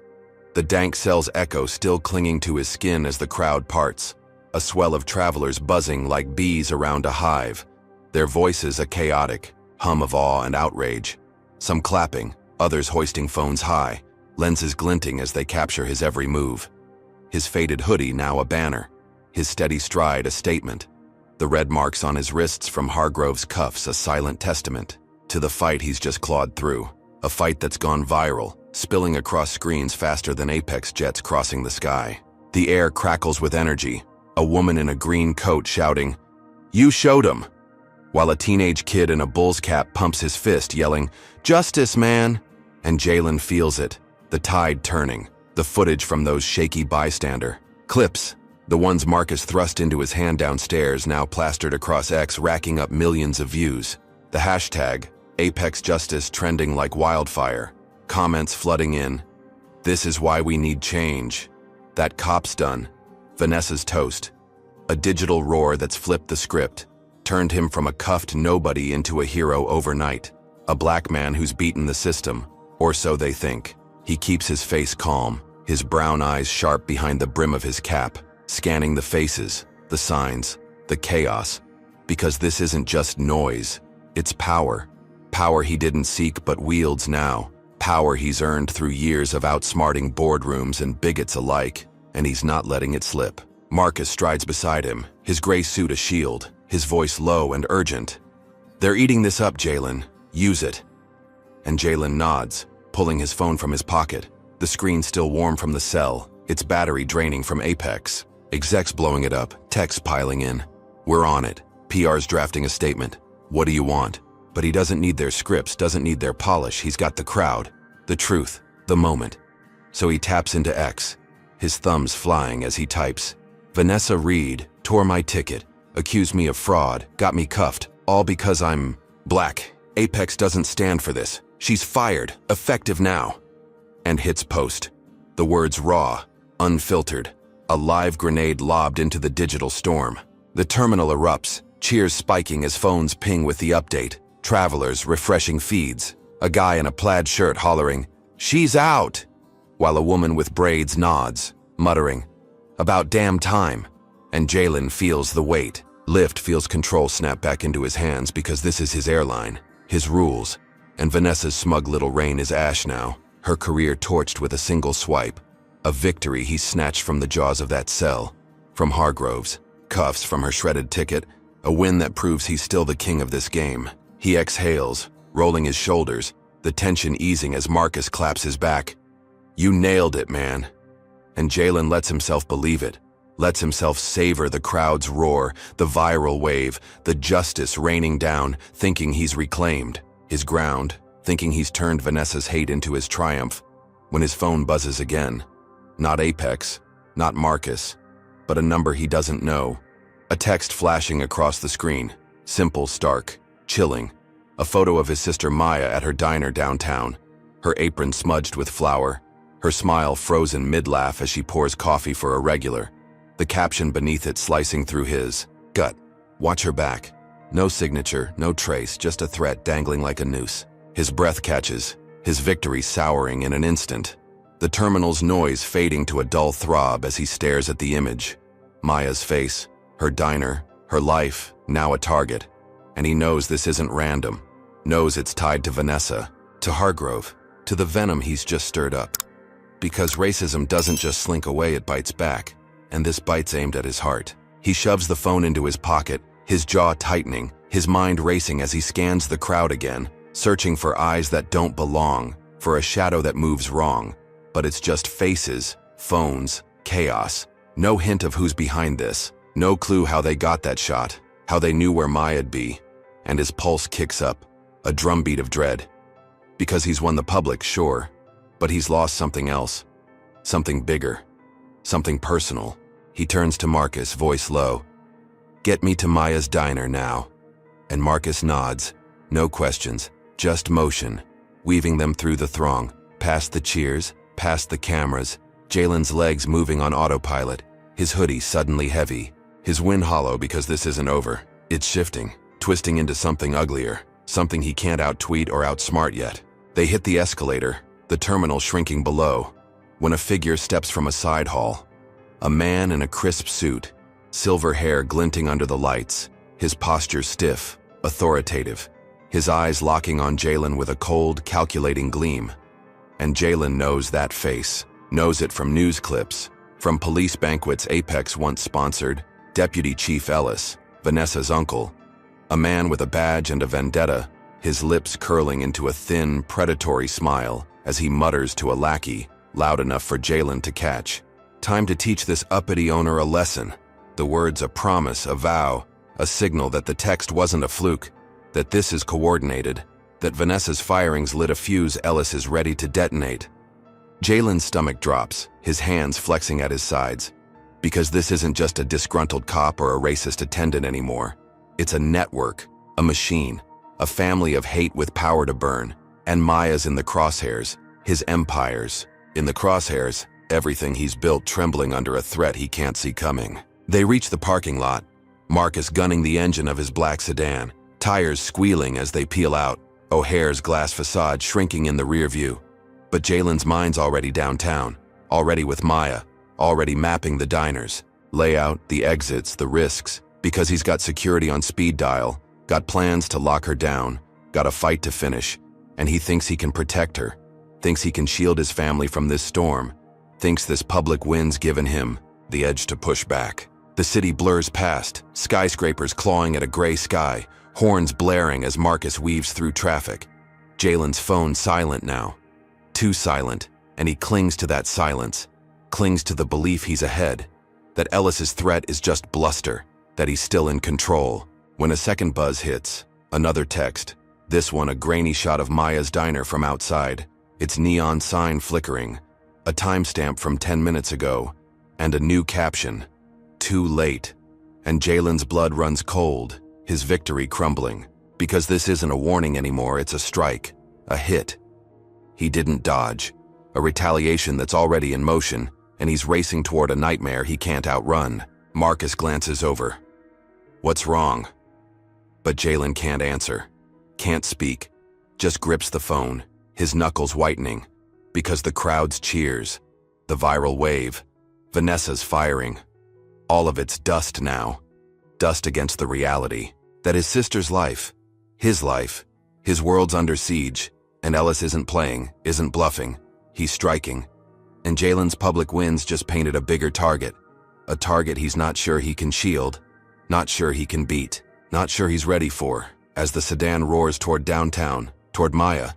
The dank cell's echo still clinging to his skin as the crowd parts. A swell of travelers buzzing like bees around a hive. Their voices a chaotic hum of awe and outrage. Some clapping, others hoisting phones high, lenses glinting as they capture his every move. His faded hoodie now a banner, his steady stride a statement. The red marks on his wrists from Hargrove's cuffs a silent testament to the fight he's just clawed through. A fight that's gone viral, spilling across screens faster than Apex jets crossing the sky. The air crackles with energy, a woman in a green coat shouting, "You showed 'em!" While a teenage kid in a bull's cap pumps his fist, yelling, "Justice, man!" And Jalen feels it, the tide turning, the footage from those shaky bystander clips, the ones Marcus thrust into his hand downstairs, now plastered across X, racking up millions of views. The hashtag, Apex Justice, trending like wildfire, comments flooding in. This is why we need change. That cop's done. Vanessa's toast. A digital roar that's flipped the script, turned him from a cuffed nobody into a hero overnight. A black man who's beaten the system, or so they think. He keeps his face calm, his brown eyes sharp behind the brim of his cap, scanning the faces, the signs, the chaos. Because this isn't just noise, it's power. Power he didn't seek but wields now. Power he's earned through years of outsmarting boardrooms and bigots alike, and he's not letting it slip. Marcus strides beside him, his gray suit a shield, his voice low and urgent. "They're eating this up, Jalen. Use it." And Jalen nods, pulling his phone from his pocket, the screen still warm from the cell, its battery draining from Apex. Execs blowing it up, texts piling in. "We're on it." PR's drafting a statement. "What do you want?" But he doesn't need their scripts, doesn't need their polish. He's got the crowd, the truth, the moment. So he taps into X, his thumbs flying as he types. "Vanessa Reed tore my ticket, accused me of fraud, got me cuffed, all because I'm black. Apex doesn't stand for this. She's fired, effective now." And hits post. The words raw, unfiltered, a live grenade lobbed into the digital storm. The terminal erupts, cheers spiking as phones ping with the update. Travelers refreshing feeds. A guy in a plaid shirt hollering, "She's out!" While a woman with braids nods, muttering, "About damn time." And Jalen feels the weight. Lift feels control snap back into his hands because this is his airline, his rules. And Vanessa's smug little reign is ash now, her career torched with a single swipe. A victory he snatched from the jaws of that cell, from Hargrove's, cuffs from her shredded ticket, a win that proves he's still the king of this game. He exhales, rolling his shoulders, the tension easing as Marcus claps his back. "You nailed it, man." And Jalen lets himself believe it, lets himself savor the crowd's roar, the viral wave, the justice raining down, thinking he's reclaimed his ground, thinking he's turned Vanessa's hate into his triumph, when his phone buzzes again. Not Apex, not Marcus, but a number he doesn't know. A text flashing across the screen, simple, stark, chilling. A photo of his sister Maya at her diner downtown, her apron smudged with flour, her smile frozen mid-laugh as she pours coffee for a regular. The caption beneath it slicing through his gut. "Watch her back." No signature, no trace, just a threat dangling like a noose. His breath catches, his victory souring in an instant. The terminal's noise fading to a dull throb as he stares at the image. Maya's face, her diner, her life, now a target. And he knows this isn't random, knows it's tied to Vanessa, to Hargrove, to the venom he's just stirred up. Because racism doesn't just slink away, it bites back. And this bite's aimed at his heart. He shoves the phone into his pocket, his jaw tightening, his mind racing as he scans the crowd again, searching for eyes that don't belong, for a shadow that moves wrong. But it's just faces, phones, chaos. No hint of who's behind this. No clue how they got that shot, how they knew where Maya'd be. And his pulse kicks up, a drumbeat of dread. Because he's won the public, sure, but he's lost something else. Something bigger. Something personal. He turns to Marcus, voice low. "Get me to Maya's diner now." And Marcus nods. No questions, just motion, weaving them through the throng, past the cheers, past the cameras, Jalen's legs moving on autopilot, his hoodie suddenly heavy, his wind hollow because this isn't over. It's shifting, twisting into something uglier, something he can't out-tweet or outsmart yet. They hit the escalator, the terminal shrinking below, when a figure steps from a side hall. A man in a crisp suit, silver hair glinting under the lights, his posture stiff, authoritative, his eyes locking on Jalen with a cold, calculating gleam. And Jalen knows that face, knows it from news clips, from police banquets Apex once sponsored, Deputy Chief Ellis, Vanessa's uncle, a man with a badge and a vendetta, his lips curling into a thin, predatory smile as he mutters to a lackey, loud enough for Jalen to catch. Time to teach this uppity owner a lesson. The words a promise, a vow, a signal that the text wasn't a fluke, that this is coordinated, that Vanessa's firings lit a fuse Ellis is ready to detonate. Jalen's stomach drops, his hands flexing at his sides. Because this isn't just a disgruntled cop or a racist attendant anymore. It's a network, a machine, a family of hate with power to burn. And Maya's in the crosshairs, his empires. In the crosshairs, everything he's built trembling under a threat he can't see coming. They reach the parking lot, Marcus gunning the engine of his black sedan, tires squealing as they peel out, O'Hare's glass facade shrinking in the rear view. But Jalen's mind's already downtown, already with Maya, already mapping the diners, layout, the exits, the risks, because he's got security on speed dial, got plans to lock her down, got a fight to finish, and he thinks he can protect her, thinks he can shield his family from this storm, thinks this public win's given him the edge to push back. The city blurs past, skyscrapers clawing at a gray sky, horns blaring as Marcus weaves through traffic. Jalen's phone silent now. Too silent, and he clings to that silence, clings to the belief he's ahead, that Ellis's threat is just bluster, that he's still in control. When a second buzz hits, another text, this one a grainy shot of Maya's diner from outside, its neon sign flickering, a timestamp from 10 minutes ago, and a new caption, "Too late." And Jalen's blood runs cold, his victory crumbling, because this isn't a warning anymore, it's a strike, a hit. He didn't dodge, a retaliation that's already in motion, and he's racing toward a nightmare he can't outrun. Marcus glances over. What's wrong? But Jalen can't answer, can't speak, just grips the phone, his knuckles whitening, because the crowd's cheers, the viral wave, Vanessa's firing, all of it's dust now, dust against the reality that his sister's life, his world's under siege, and Ellis isn't playing, isn't bluffing, he's striking. And Jalen's public wins just painted a bigger target, a target he's not sure he can shield, not sure he can beat, not sure he's ready for, as the sedan roars toward downtown, toward Maya,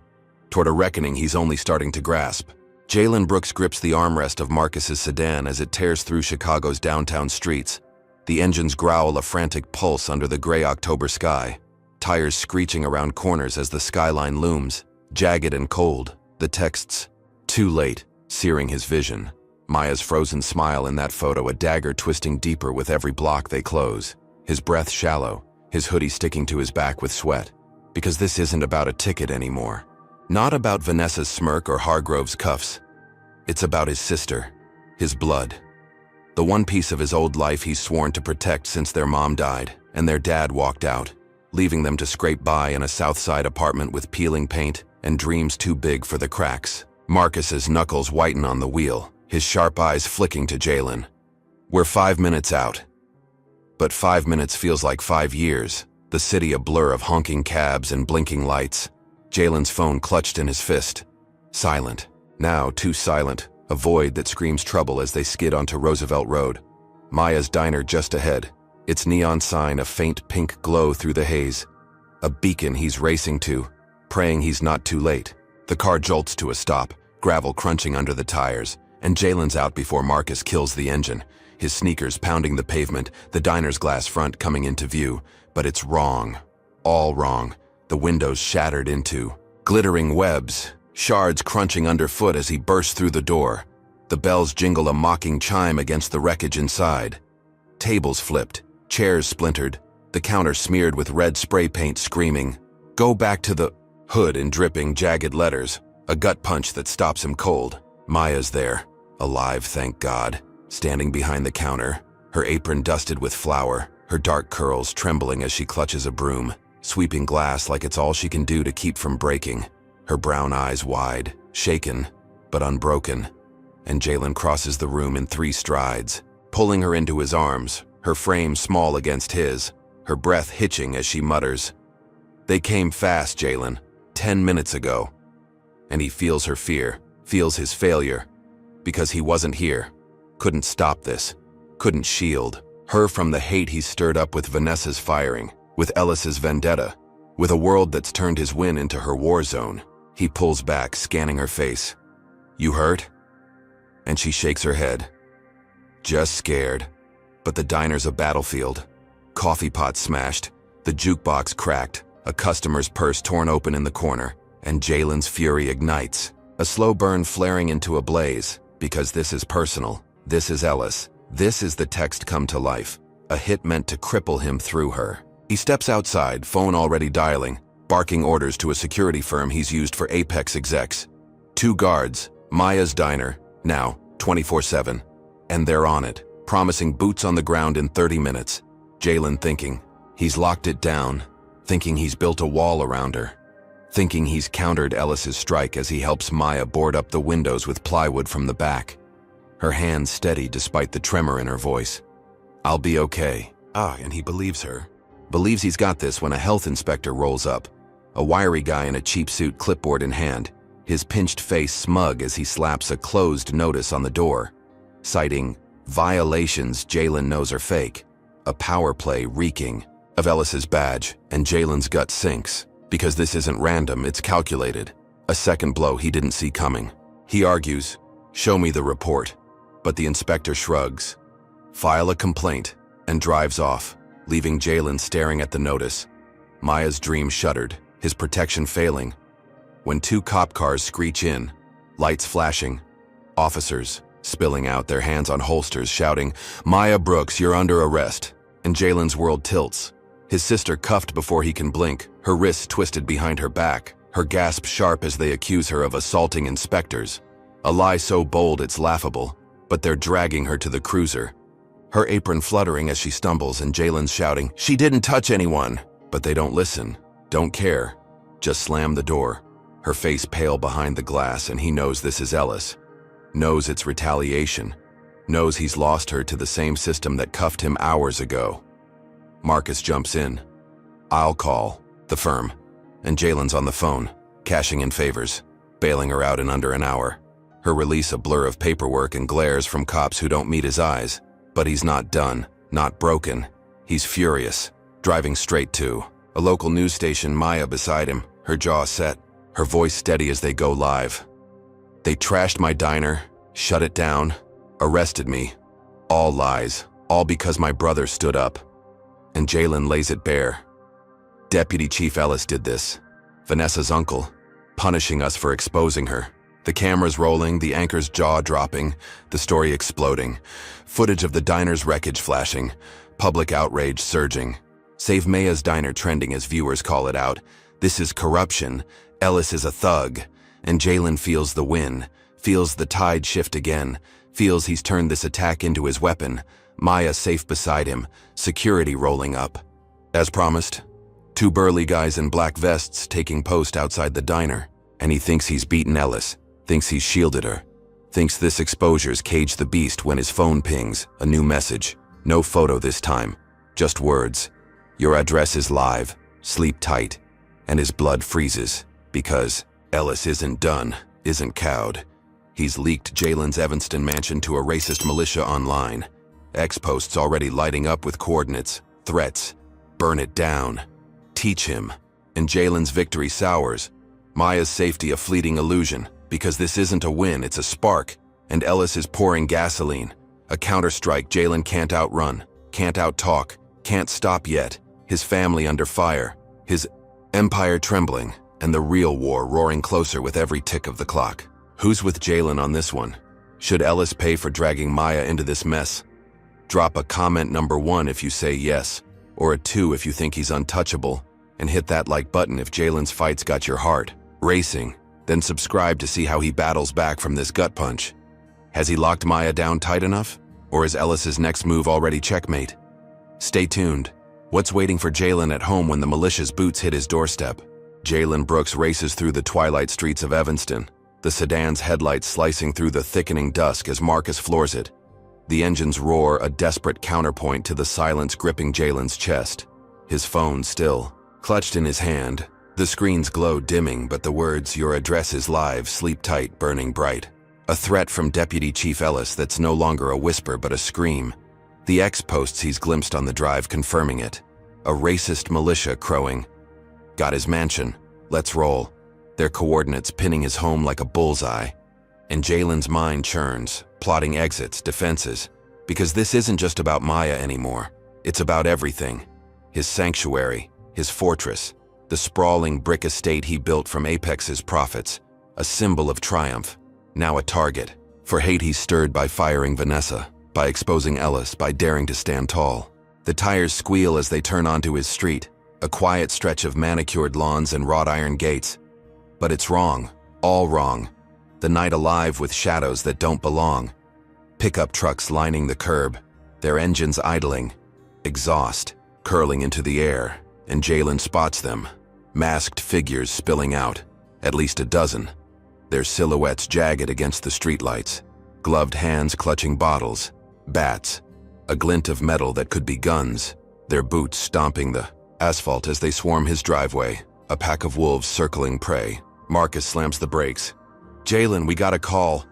toward a reckoning he's only starting to grasp. Jalen Brooks grips the armrest of Marcus's sedan as it tears through Chicago's downtown streets. The engines growl a frantic pulse under the gray October sky, tires screeching around corners as the skyline looms, jagged and cold, the texts, "Too late," searing his vision. Maya's frozen smile in that photo, a dagger twisting deeper with every block they close. His breath shallow, his hoodie sticking to his back with sweat. Because this isn't about a ticket anymore. Not about Vanessa's smirk or Hargrove's cuffs. It's about his sister, his blood. The one piece of his old life he's sworn to protect since their mom died and their dad walked out, leaving them to scrape by in a South Side apartment with peeling paint and dreams too big for the cracks. Marcus's knuckles whiten on the wheel, his sharp eyes flicking to Jalen. We're 5 minutes out. But 5 minutes feels like 5 years, the city a blur of honking cabs and blinking lights. Jalen's phone clutched in his fist. Silent. Now too silent. a void that screams trouble as they skid onto Roosevelt Road. Maya's diner just ahead, its neon sign a faint pink glow through the haze. A beacon he's racing to, praying he's not too late. The car jolts to a stop, gravel crunching under the tires, and Jalen's out before Marcus kills the engine, his sneakers pounding the pavement, the diner's glass front coming into view. But it's wrong. All wrong. The windows shattered into glittering webs, shards crunching underfoot as he bursts through the door. The bells jingle a mocking chime against the wreckage inside. Tables flipped, chairs splintered, the counter smeared with red spray paint screaming, "Go back to the..." Hood in dripping, jagged letters, a gut punch that stops him cold. Maya's there, alive, thank God, standing behind the counter, her apron dusted with flour, her dark curls trembling as she clutches a broom, sweeping glass like it's all she can do to keep from breaking, her brown eyes wide, shaken, but unbroken. And Jalen crosses the room in 3 strides, pulling her into his arms, her frame small against his, her breath hitching as she mutters, "They came fast, Jalen, 10 minutes ago." And he feels her fear, feels his failure, because he wasn't here, couldn't stop this, couldn't shield her from the hate he stirred up with Vanessa's firing, with Ellis's vendetta, with a world that's turned his win into her war zone. He pulls back, scanning her face. "You hurt?" And she shakes her head. "Just scared." But the diner's a battlefield. Coffee pot smashed, the jukebox cracked, a customer's purse torn open in the corner, and Jalen's fury ignites, a slow burn flaring into a blaze, because this is personal, this is Ellis, this is the text come to life, a hit meant to cripple him through her. He steps outside, phone already dialing, barking orders to a security firm he's used for Apex execs. 2 guards, Maya's diner, now 24/7, and they're on it, promising boots on the ground in 30 minutes. Jalen thinking, he's locked it down, thinking he's built a wall around her, thinking he's countered Ellis's strike as he helps Maya board up the windows with plywood from the back. Her hands steady despite the tremor in her voice. "I'll be okay." And he believes her. Believes he's got this when a health inspector rolls up, a wiry guy in a cheap suit, clipboard in hand, his pinched face smug as he slaps a closed notice on the door, citing violations Jalen knows are fake, a power play reeking of Ellis's badge, and Jalen's gut sinks, because this isn't random, it's calculated. A second blow he didn't see coming. He argues, "Show me the report," but the inspector shrugs, "File a complaint," and drives off, leaving Jalen staring at the notice. Maya's dream shuddered, his protection failing, when 2 cop cars screech in, lights flashing, officers spilling out, their hands on holsters, shouting, "Maya Brooks, you're under arrest." And Jalen's world tilts. His sister cuffed before he can blink, her wrists twisted behind her back, her gasp sharp as they accuse her of assaulting inspectors. A lie so bold it's laughable, but they're dragging her to the cruiser. Her apron fluttering as she stumbles, and Jalen's shouting, "She didn't touch anyone!" But they don't listen, don't care, just slam the door. Her face pale behind the glass, and he knows this is Ellis. Knows it's retaliation. Knows he's lost her to the same system that cuffed him hours ago. Marcus jumps in. "I'll call the firm." And Jalen's on the phone, cashing in favors, bailing her out in under an hour. Her release a blur of paperwork and glares from cops who don't meet his eyes. But he's not done, not broken. He's furious, driving straight to a local news station, Maya beside him, her jaw set, her voice steady as they go live. "They trashed my diner, shut it down, arrested me. All lies, all because my brother stood up." And Jalen lays it bare. "Deputy Chief Ellis did this. Vanessa's uncle, punishing us for exposing her." The cameras rolling, the anchor's jaw dropping, the story exploding. Footage of the diner's wreckage flashing, public outrage surging. Save Maya's Diner trending as viewers call it out. This is corruption. Ellis is a thug. And Jalen feels the win, feels the tide shift again, feels he's turned this attack into his weapon. Maya safe beside him, security rolling up. As promised, 2 burly guys in black vests taking post outside the diner. And he thinks he's beaten Ellis, thinks he's shielded her, thinks this exposure's caged the beast when his phone pings, a new message. No photo this time, just words. "Your address is live, sleep tight." And his blood freezes, because Ellis isn't done, isn't cowed. He's leaked Jalen's Evanston mansion to a racist militia online. X-posts already lighting up with coordinates, threats. Burn it down. Teach him. And Jalen's victory sours. Maya's safety a fleeting illusion, because this isn't a win, it's a spark. And Ellis is pouring gasoline. A counterstrike Jalen can't outrun, can't outtalk, can't stop yet. His family under fire, his empire trembling, and the real war roaring closer with every tick of the clock. Who's with Jalen on this one? Should Ellis pay for dragging Maya into this mess? Drop a comment number 1 if you say yes, or a 2 if you think he's untouchable, and hit that like button if Jalen's fights got your heart racing. Then subscribe to see how he battles back from this gut punch. Has he locked Maya down tight enough? Or is Ellis's next move already checkmate? Stay tuned. What's waiting for Jalen at home when the militia's boots hit his doorstep? Jalen Brooks races through the twilight streets of Evanston, the sedan's headlights slicing through the thickening dusk as Marcus floors it. The engines roar, a desperate counterpoint to the silence gripping Jalen's chest. His phone still, clutched in his hand. The screen's glow dimming, but the words, "Your address is live, sleep tight," burning bright. A threat from Deputy Chief Ellis that's no longer a whisper but a scream. The X-posts he's glimpsed on the drive confirming it. A racist militia crowing. Got his mansion. Let's roll. Their coordinates pinning his home like a bullseye. And Jalen's mind churns, plotting exits, defenses. Because this isn't just about Maya anymore. It's about everything. His sanctuary, his fortress, the sprawling brick estate he built from Apex's profits. A symbol of triumph. Now a target. For hate he's stirred by firing Vanessa, by exposing Ellis, by daring to stand tall. The tires squeal as they turn onto his street, a quiet stretch of manicured lawns and wrought iron gates. But it's wrong, all wrong. The night alive with shadows that don't belong. Pickup trucks lining the curb, their engines idling, exhaust curling into the air, and Jalen spots them, masked figures spilling out, at least a dozen. Their silhouettes jagged against the streetlights, gloved hands clutching bottles, bats, a glint of metal that could be guns, their boots stomping the asphalt as they swarm his driveway, a pack of wolves circling prey. Marcus slams the brakes. "Jalen, we got a call."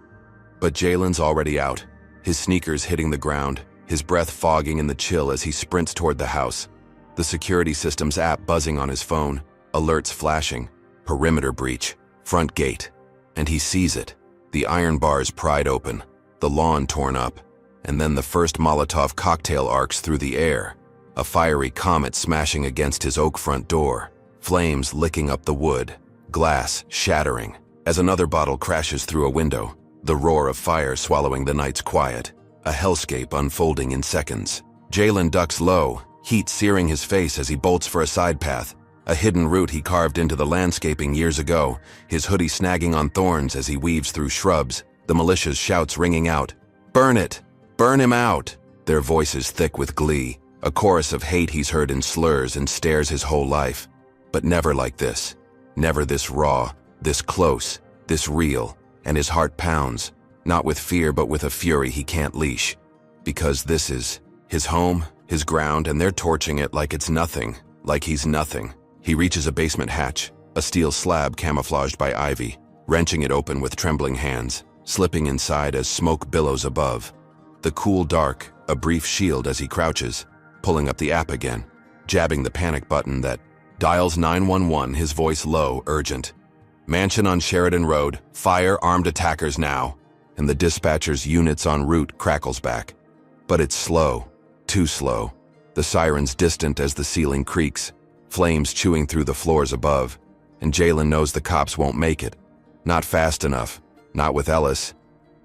But Jalen's already out, his sneakers hitting the ground, his breath fogging in the chill as he sprints toward the house. The security system's app buzzing on his phone, alerts flashing, perimeter breach, front gate. And he sees it, the iron bars pried open, the lawn torn up, and then the first Molotov cocktail arcs through the air, a fiery comet smashing against his oak front door, flames licking up the wood, glass shattering, as another bottle crashes through a window, the roar of fire swallowing the night's quiet, a hellscape unfolding in seconds. Jalen ducks low, heat searing his face as he bolts for a side path, a hidden route he carved into the landscaping years ago, his hoodie snagging on thorns as he weaves through shrubs, the militia's shouts ringing out, "Burn it! Burn him out!" Their voices thick with glee, a chorus of hate he's heard in slurs and stares his whole life. But never like this. Never this raw, this close, this real, and his heart pounds, not with fear but with a fury he can't leash. Because this is his home, his ground, and they're torching it like it's nothing, like he's nothing. He reaches a basement hatch, a steel slab camouflaged by ivy, wrenching it open with trembling hands, slipping inside as smoke billows above. The cool dark, a brief shield as he crouches, pulling up the app again, jabbing the panic button that dials 911, his voice low, urgent. "Mansion on Sheridan Road, fire, armed attackers now." And the dispatcher's units en route crackles back. But it's slow, too slow. The sirens distant as the ceiling creaks, flames chewing through the floors above, and Jalen knows the cops won't make it. Not fast enough, not with Ellis.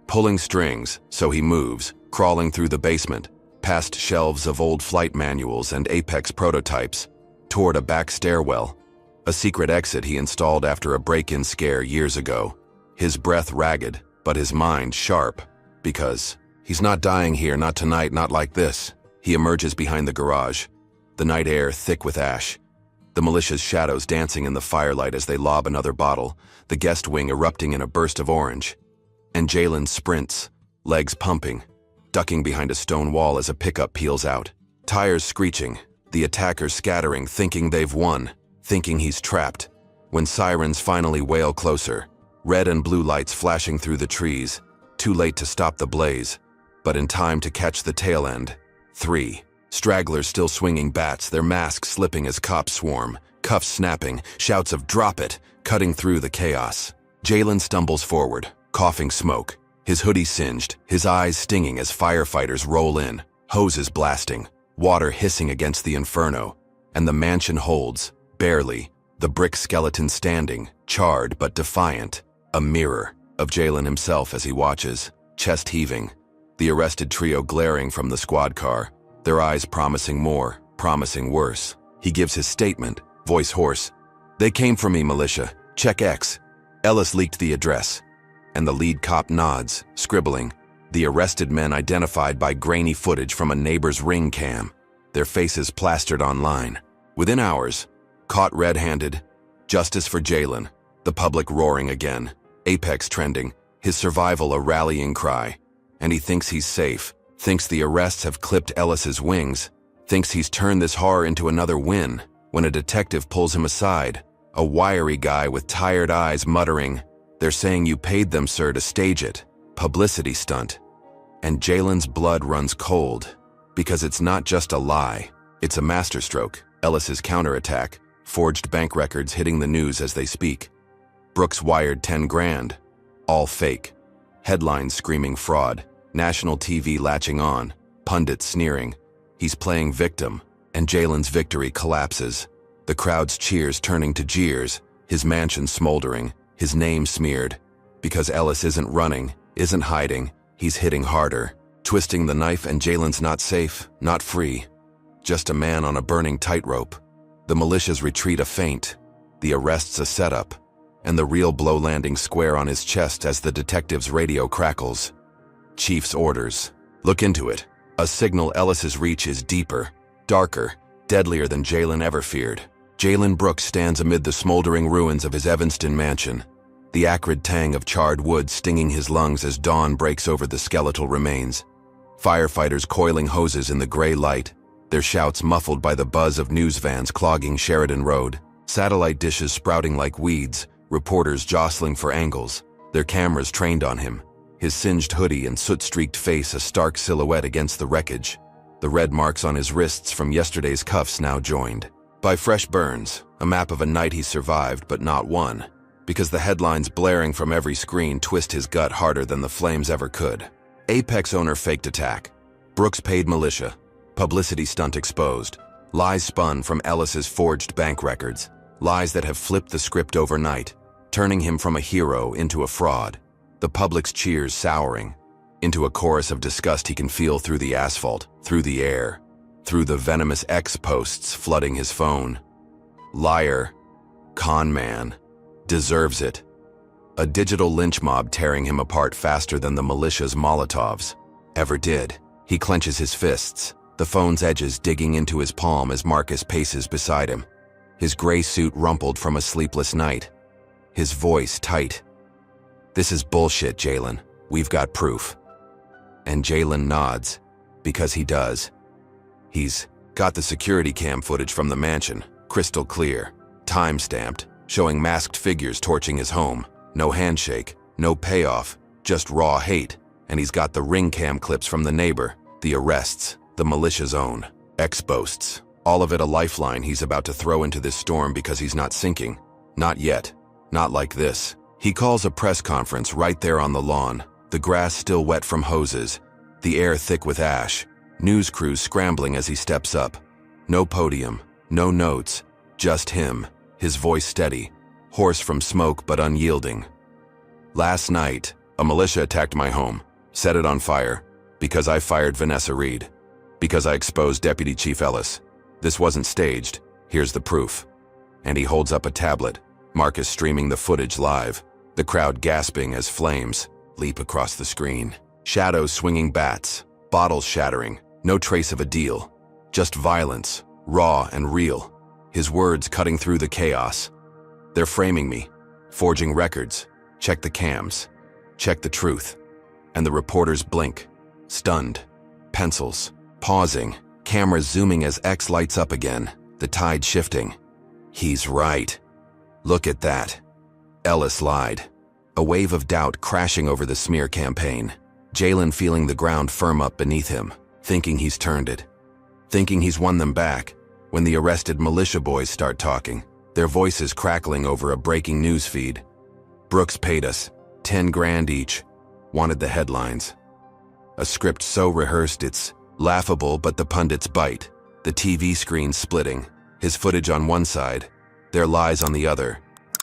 Pulling strings, so he moves, crawling through the basement, past shelves of old flight manuals and Apex prototypes, toward a back stairwell, a secret exit he installed after a break-in scare years ago. His breath ragged, but his mind sharp, because he's not dying here, not tonight, not like this. He emerges behind the garage, the night air thick with ash, the militia's shadows dancing in the firelight as they lob another bottle, the guest wing erupting in a burst of orange. And Jalen sprints, legs pumping, ducking behind a stone wall as a pickup peels out, tires screeching, the attackers scattering, thinking they've won, thinking he's trapped. When sirens finally wail closer, red and blue lights flashing through the trees, too late to stop the blaze, but in time to catch the tail end. 3. Stragglers still swinging bats, their masks slipping as cops swarm, cuffs snapping, shouts of "drop it," cutting through the chaos. Jalen stumbles forward, coughing smoke, his hoodie singed, his eyes stinging as firefighters roll in, hoses blasting, water hissing against the inferno, and the mansion holds, barely, the brick skeleton standing, charred but defiant, a mirror of Jalen himself as he watches, chest heaving, the arrested trio glaring from the squad car, their eyes promising more, promising worse. He gives his statement, voice hoarse. "They came for me, militia. Check X. Ellis leaked the address." And the lead cop nods, scribbling. The arrested men identified by grainy footage from a neighbor's ring cam, their faces plastered online. Within hours, caught red-handed. Justice for Jalen. The public roaring again. Apex trending, his survival a rallying cry. And he thinks he's safe, thinks the arrests have clipped Ellis's wings, thinks he's turned this horror into another win, when a detective pulls him aside, a wiry guy with tired eyes muttering, "They're saying you paid them, sir, to stage it. Publicity stunt." And Jalen's blood runs cold, because it's not just a lie, it's a masterstroke. Ellis's counterattack, forged bank records hitting the news as they speak. Brooks wired 10 grand, all fake. Headlines screaming fraud, national TV latching on, pundits sneering. He's playing victim, and Jalen's victory collapses. The crowd's cheers turning to jeers, his mansion smoldering, his name smeared. Because Ellis isn't running, isn't hiding, he's hitting harder, twisting the knife, and Jalen's not safe, not free. Just a man on a burning tightrope. The militia's retreat a feint, the arrests a setup, and the real blow landing square on his chest as the detective's radio crackles. Chief's orders. Look into it. A signal Ellis's reach is deeper, darker, deadlier than Jalen ever feared. Jalen Brooks stands amid the smoldering ruins of his Evanston mansion, the acrid tang of charred wood stinging his lungs as dawn breaks over the skeletal remains. Firefighters coiling hoses in the gray light, their shouts muffled by the buzz of news vans clogging Sheridan Road, satellite dishes sprouting like weeds, reporters jostling for angles, their cameras trained on him, his singed hoodie and soot-streaked face a stark silhouette against the wreckage, the red marks on his wrists from yesterday's cuffs now joined by fresh burns, a map of a night he survived but not won, because the headlines blaring from every screen twist his gut harder than the flames ever could. Apex owner faked attack. Brooks paid militia. Publicity stunt exposed. Lies spun from Ellis's forged bank records. Lies that have flipped the script overnight, turning him from a hero into a fraud. The public's cheers souring into a chorus of disgust he can feel through the asphalt, through the air, through the venomous X posts flooding his phone. Liar, con man, deserves it. A digital lynch mob tearing him apart faster than the militia's Molotovs ever did. He clenches his fists, the phone's edges digging into his palm as Marcus paces beside him, his gray suit rumpled from a sleepless night, his voice tight. "This is bullshit, Jalen. We've got proof." And Jalen nods, because he does. He's got the security cam footage from the mansion, crystal clear, time-stamped, showing masked figures torching his home. No handshake, no payoff, just raw hate. And he's got the ring cam clips from the neighbor, the arrests, the militia's own, ex-boasts. All of it a lifeline he's about to throw into this storm because he's not sinking. Not yet. Not like this. He calls a press conference right there on the lawn, the grass still wet from hoses, the air thick with ash, news crews scrambling as he steps up. No podium, no notes, just him, his voice steady, hoarse from smoke but unyielding. "Last night, a militia attacked my home, set it on fire, because I fired Vanessa Reed, because I exposed Deputy Chief Ellis. This wasn't staged, here's the proof." And he holds up a tablet, Marcus streaming the footage live, the crowd gasping as flames leap across the screen. Shadows swinging bats, bottles shattering, no trace of a deal, just violence, raw and real. His words cutting through the chaos. "They're framing me, forging records. Check the cams. Check the truth." And the reporters blink, stunned. Pencils, pausing, cameras zooming as X lights up again, the tide shifting. He's right. Look at that. Ellis lied. A wave of doubt crashing over the smear campaign. Jalen feeling the ground firm up beneath him, thinking he's turned it. Thinking he's won them back, when the arrested militia boys start talking, their voices crackling over a breaking news feed. Brooks paid us, 10 grand each. Wanted the headlines. A script so rehearsed it's laughable, but the pundits bite. The TV screen splitting, his footage on one side, their lies on the other.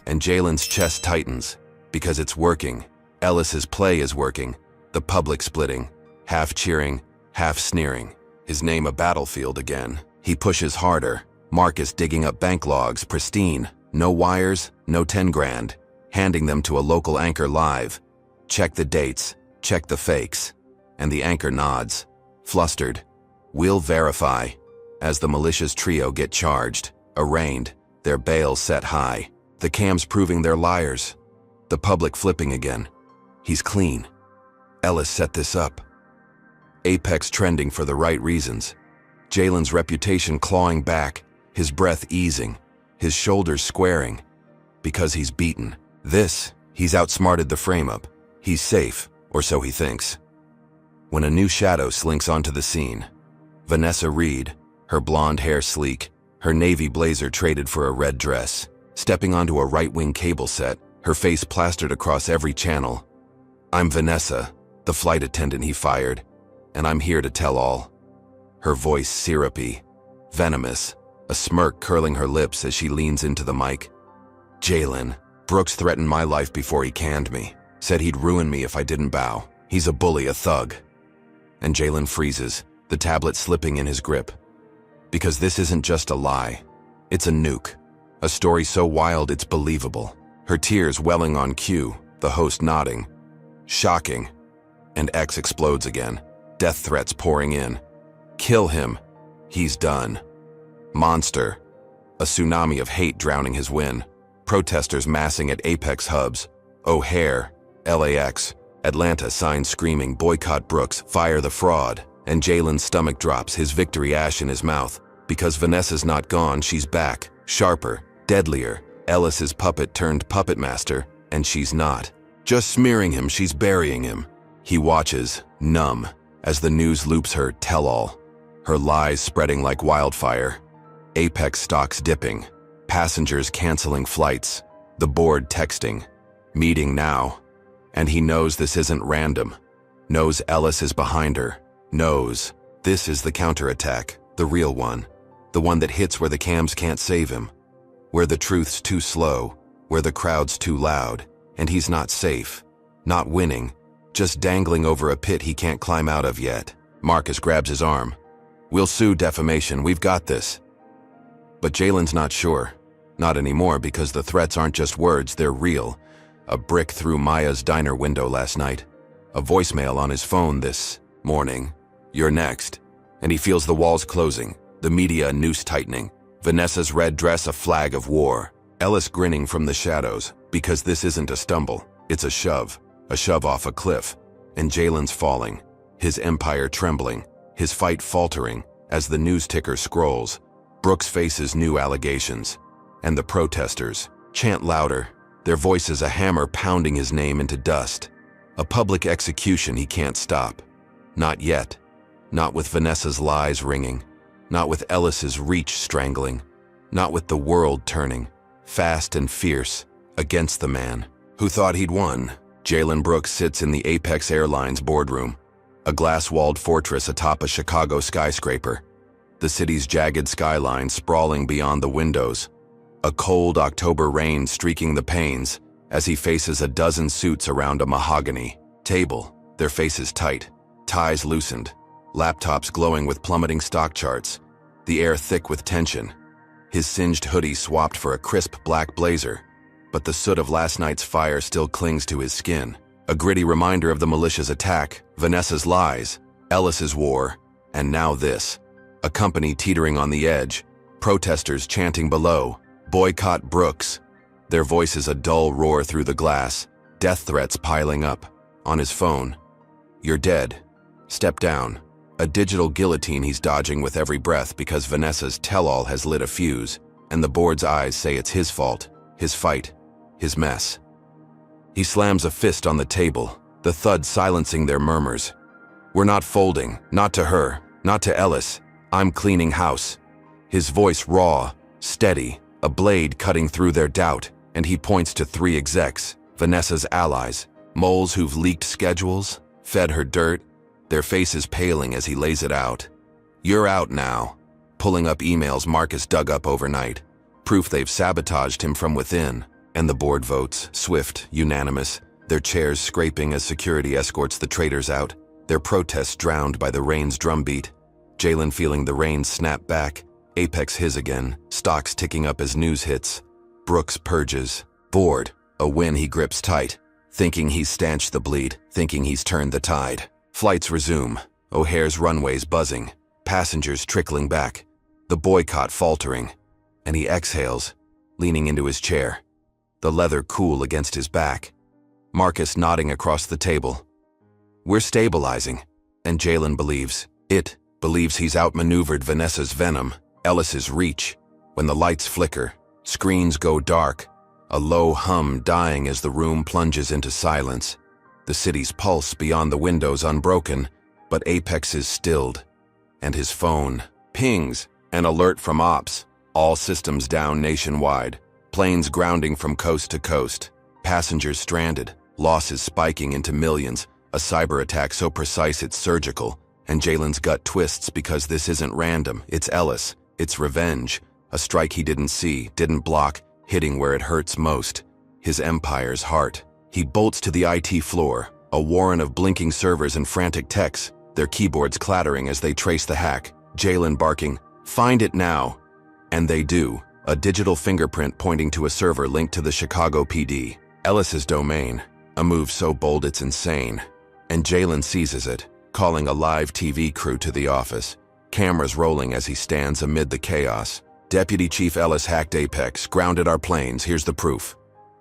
And Jalen's chest tightens, because it's working. Ellis's play is working. The public splitting, half cheering, half sneering. His name a battlefield again. He pushes harder. Marcus digging up bank logs, pristine. No wires, no 10 grand. Handing them to a local anchor live. Check the dates, check the fakes. And the anchor nods, flustered. We'll verify. As the militia's trio get charged, arraigned, their bail set high. The cams proving they're liars. The public flipping again. He's clean. Ellis set this up. Apex trending for the right reasons. Jalen's reputation clawing back, his breath easing, his shoulders squaring. Because he's beaten. He's outsmarted the frame-up. He's safe, or so he thinks. When a new shadow slinks onto the scene. Vanessa Reed, her blonde hair sleek, her navy blazer traded for a red dress, stepping onto a right-wing cable set, her face plastered across every channel. I'm Vanessa, the flight attendant he fired, and I'm here to tell all. Her voice syrupy, venomous, a smirk curling her lips as she leans into the mic. Jalen, Brooks threatened my life before he canned me, said he'd ruin me if I didn't bow. He's a bully, a thug. And Jalen freezes, the tablet slipping in his grip. Because this isn't just a lie, it's a nuke. A story so wild it's believable. Her tears welling on cue, the host nodding. Shocking. And X explodes again, death threats pouring in. Kill him. He's done. Monster. A tsunami of hate drowning his win. Protesters massing at Apex hubs. O'Hare, LAX, Atlanta signs screaming boycott Brooks, fire the fraud. And Jalen's stomach drops, his victory ash in his mouth. Because Vanessa's not gone, she's back. Sharper, deadlier. Ellis's puppet turned puppet master, and she's not. Just smearing him, she's burying him. He watches, numb, as the news loops her tell-all. Her lies spreading like wildfire. Apex stocks dipping. Passengers canceling flights. The board texting. Meeting now. And he knows this isn't random. Knows Ellis is behind her. Knows this is the counterattack, the real one. The one that hits where the cams can't save him. Where the truth's too slow. Where the crowd's too loud. And he's not safe. Not winning. Just dangling over a pit he can't climb out of yet. Marcus grabs his arm. We'll sue defamation, we've got this. But Jalen's not sure. Not anymore, because the threats aren't just words, they're real. A brick through Maya's diner window last night. A voicemail on his phone this morning. You're next. And he feels the walls closing, the media a noose tightening. Vanessa's red dress a flag of war. Ellis grinning from the shadows, because this isn't a stumble, it's a shove off a cliff. And Jalen's falling, his empire trembling, his fight faltering, as the news ticker scrolls. Brooks faces new allegations. And the protesters chant louder, their voices a hammer pounding his name into dust. A public execution he can't stop. Not yet. Not with Vanessa's lies ringing. Not with Ellis's reach strangling. Not with the world turning, fast and fierce, against the man who thought he'd won. Jalen Brooks sits in the Apex Airlines boardroom, a glass-walled fortress atop a Chicago skyscraper. The city's jagged skyline sprawling beyond the windows. A cold October rain streaking the panes as he faces a dozen suits around a mahogany table, their faces tight, ties loosened, laptops glowing with plummeting stock charts, the air thick with tension. His singed hoodie swapped for a crisp black blazer, but the soot of last night's fire still clings to his skin. A gritty reminder of the militia's attack, Vanessa's lies, Ellis's war, and now this. A company teetering on the edge, protesters chanting below, boycott Brooks. Their voices a dull roar through the glass, death threats piling up. On his phone, you're dead. Step down. A digital guillotine he's dodging with every breath because Vanessa's tell-all has lit a fuse, and the board's eyes say it's his fault, his fight, his mess. He slams a fist on the table, the thud silencing their murmurs. "We're not folding, not to her, not to Ellis. I'm cleaning house." His voice raw, steady, a blade cutting through their doubt, and he points to 3 execs, Vanessa's allies, moles who've leaked schedules, fed her dirt, their faces paling as he lays it out. "You're out now," pulling up emails Marcus dug up overnight, proof they've sabotaged him from within, and the board votes, swift, unanimous, their chairs scraping as security escorts the traitors out, their protests drowned by the rain's drumbeat. Jalen feeling the rain snap back, Apex his again, stocks ticking up as news hits. Brooks purges, bored, a win he grips tight, thinking he's stanched the bleed, thinking he's turned the tide. Flights resume, O'Hare's runways buzzing, passengers trickling back, the boycott faltering, and he exhales, leaning into his chair, the leather cool against his back. Marcus nodding across the table. "We're stabilizing," and Jalen believes he's outmaneuvered Vanessa's venom, Ellis's reach. When the lights flicker, screens go dark, a low hum dying as the room plunges into silence. The city's pulse beyond the windows unbroken, but Apex is stilled. And his phone pings, an alert from ops, all systems down nationwide, planes grounding from coast to coast, passengers stranded, losses spiking into millions, a cyber attack so precise it's surgical, and Jalen's gut twists because this isn't random, it's Ellis, it's revenge, a strike he didn't see, didn't block, hitting where it hurts most, his empire's heart. He bolts to the IT floor, a warren of blinking servers and frantic techs, their keyboards clattering as they trace the hack, Jalen barking, "Find it now!" And they do, a digital fingerprint pointing to a server linked to the Chicago PD, Ellis's domain, a move so bold it's insane. And Jalen seizes it, calling a live TV crew to the office, cameras rolling as he stands amid the chaos. "Deputy Chief Ellis hacked Apex, grounded our planes, here's the proof."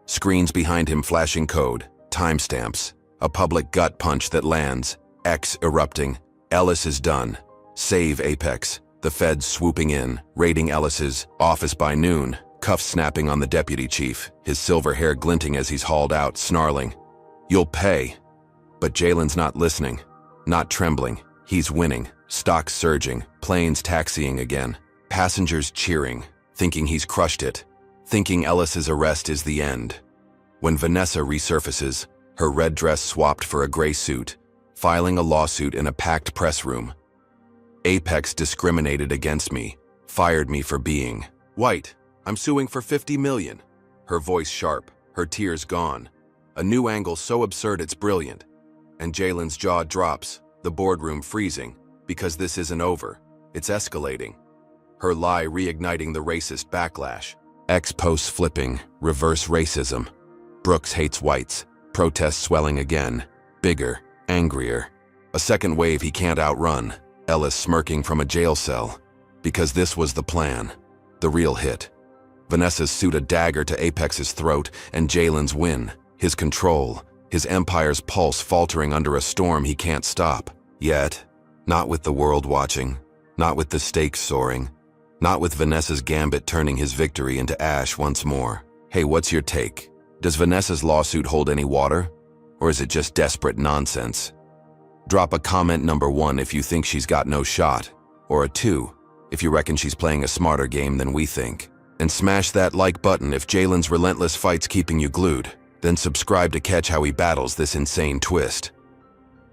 Screens behind him flashing code, timestamps, a public gut punch that lands, X erupting. Ellis is done. Save Apex. The feds swooping in, raiding Ellis's office by noon, cuffs snapping on the deputy chief, his silver hair glinting as he's hauled out, snarling, "You'll pay." But Jalen's not listening, not trembling. He's winning, stocks surging, planes taxiing again, passengers cheering, thinking he's crushed it, thinking Ellis's arrest is the end. When Vanessa resurfaces, her red dress swapped for a gray suit, filing a lawsuit in a packed press room. "Apex discriminated against me, fired me for being white. I'm suing for 50 million. Her voice sharp, her tears gone. A new angle so absurd it's brilliant. And Jalen's jaw drops, the boardroom freezing, because this isn't over. It's escalating. Her lie reigniting the racist backlash. Ex-posts flipping, reverse racism. Brooks hates whites, protests swelling again, bigger, angrier. A second wave he can't outrun, Ellis smirking from a jail cell. Because this was the plan, the real hit. Vanessa's suit a dagger to Apex's throat, and Jalen's win, his control, his empire's pulse faltering under a storm he can't stop. Yet, not with the world watching, not with the stakes soaring, not with Vanessa's gambit turning his victory into ash once more. Hey, what's your take? Does Vanessa's lawsuit hold any water? Or is it just desperate nonsense? Drop a comment number 1 if you think she's got no shot, or a 2 if you reckon she's playing a smarter game than we think. And smash that like button if Jalen's relentless fight's keeping you glued. Then subscribe to catch how he battles this insane twist.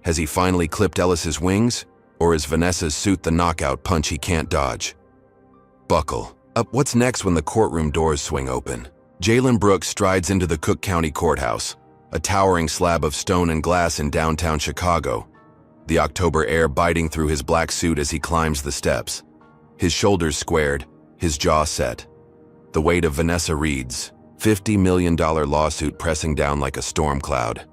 Has he finally clipped Ellis's wings? Or is Vanessa's suit the knockout punch he can't dodge? Buckle up. What's next when the courtroom doors swing open? Jalen Brooks strides into the Cook County Courthouse, a towering slab of stone and glass in downtown Chicago. The October air biting through his black suit as he climbs the steps. His shoulders squared, his jaw set. The weight of Vanessa Reed's $50 million lawsuit pressing down like a storm cloud.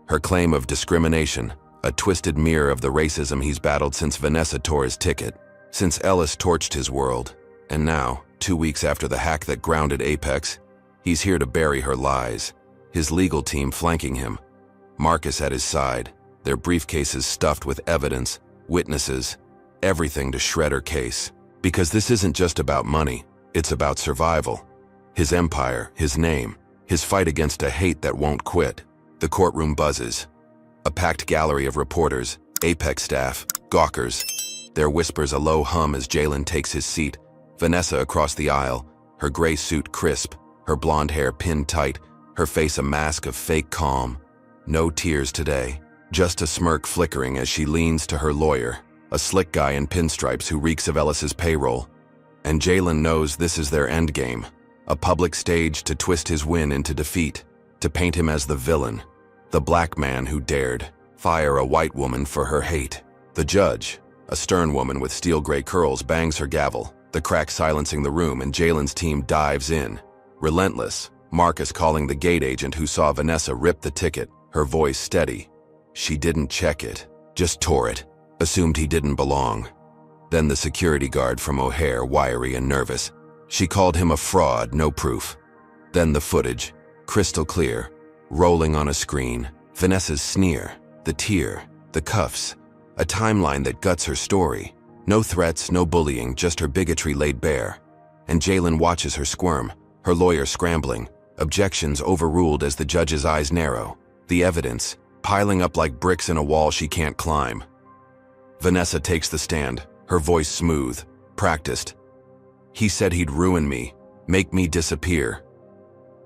Her claim of discrimination, a twisted mirror of the racism he's battled since Vanessa tore his ticket, since Ellis torched his world. And now, 2 weeks after the hack that grounded Apex, he's here to bury her lies. His legal team flanking him. Marcus at his side, their briefcases stuffed with evidence, witnesses, everything to shred her case. Because this isn't just about money, it's about survival. His empire, his name, his fight against a hate that won't quit. The courtroom buzzes. A packed gallery of reporters, Apex staff, gawkers. Their whispers a low hum as Jalen takes his seat. Vanessa across the aisle, her gray suit crisp, her blonde hair pinned tight, her face a mask of fake calm. No tears today, just a smirk flickering as she leans to her lawyer, a slick guy in pinstripes who reeks of Ellis's payroll. And Jalen knows this is their endgame, a public stage to twist his win into defeat, to paint him as the villain, the black man who dared fire a white woman for her hate. The judge, a stern woman with steel gray curls, bangs her gavel, the crack silencing the room, and Jalen's team dives in. Relentless, Marcus calling the gate agent who saw Vanessa rip the ticket, her voice steady. She didn't check it, just tore it, assumed he didn't belong. Then the security guard from O'Hare, wiry and nervous. She called him a fraud, no proof. Then the footage, crystal clear, rolling on a screen. Vanessa's sneer, the tear, the cuffs, a timeline that guts her story. No threats, no bullying, just her bigotry laid bare. And Jalen watches her squirm, her lawyer scrambling, objections overruled as the judge's eyes narrow, the evidence piling up like bricks in a wall she can't climb. Vanessa takes the stand, her voice smooth, practiced. He said he'd ruin me, make me disappear.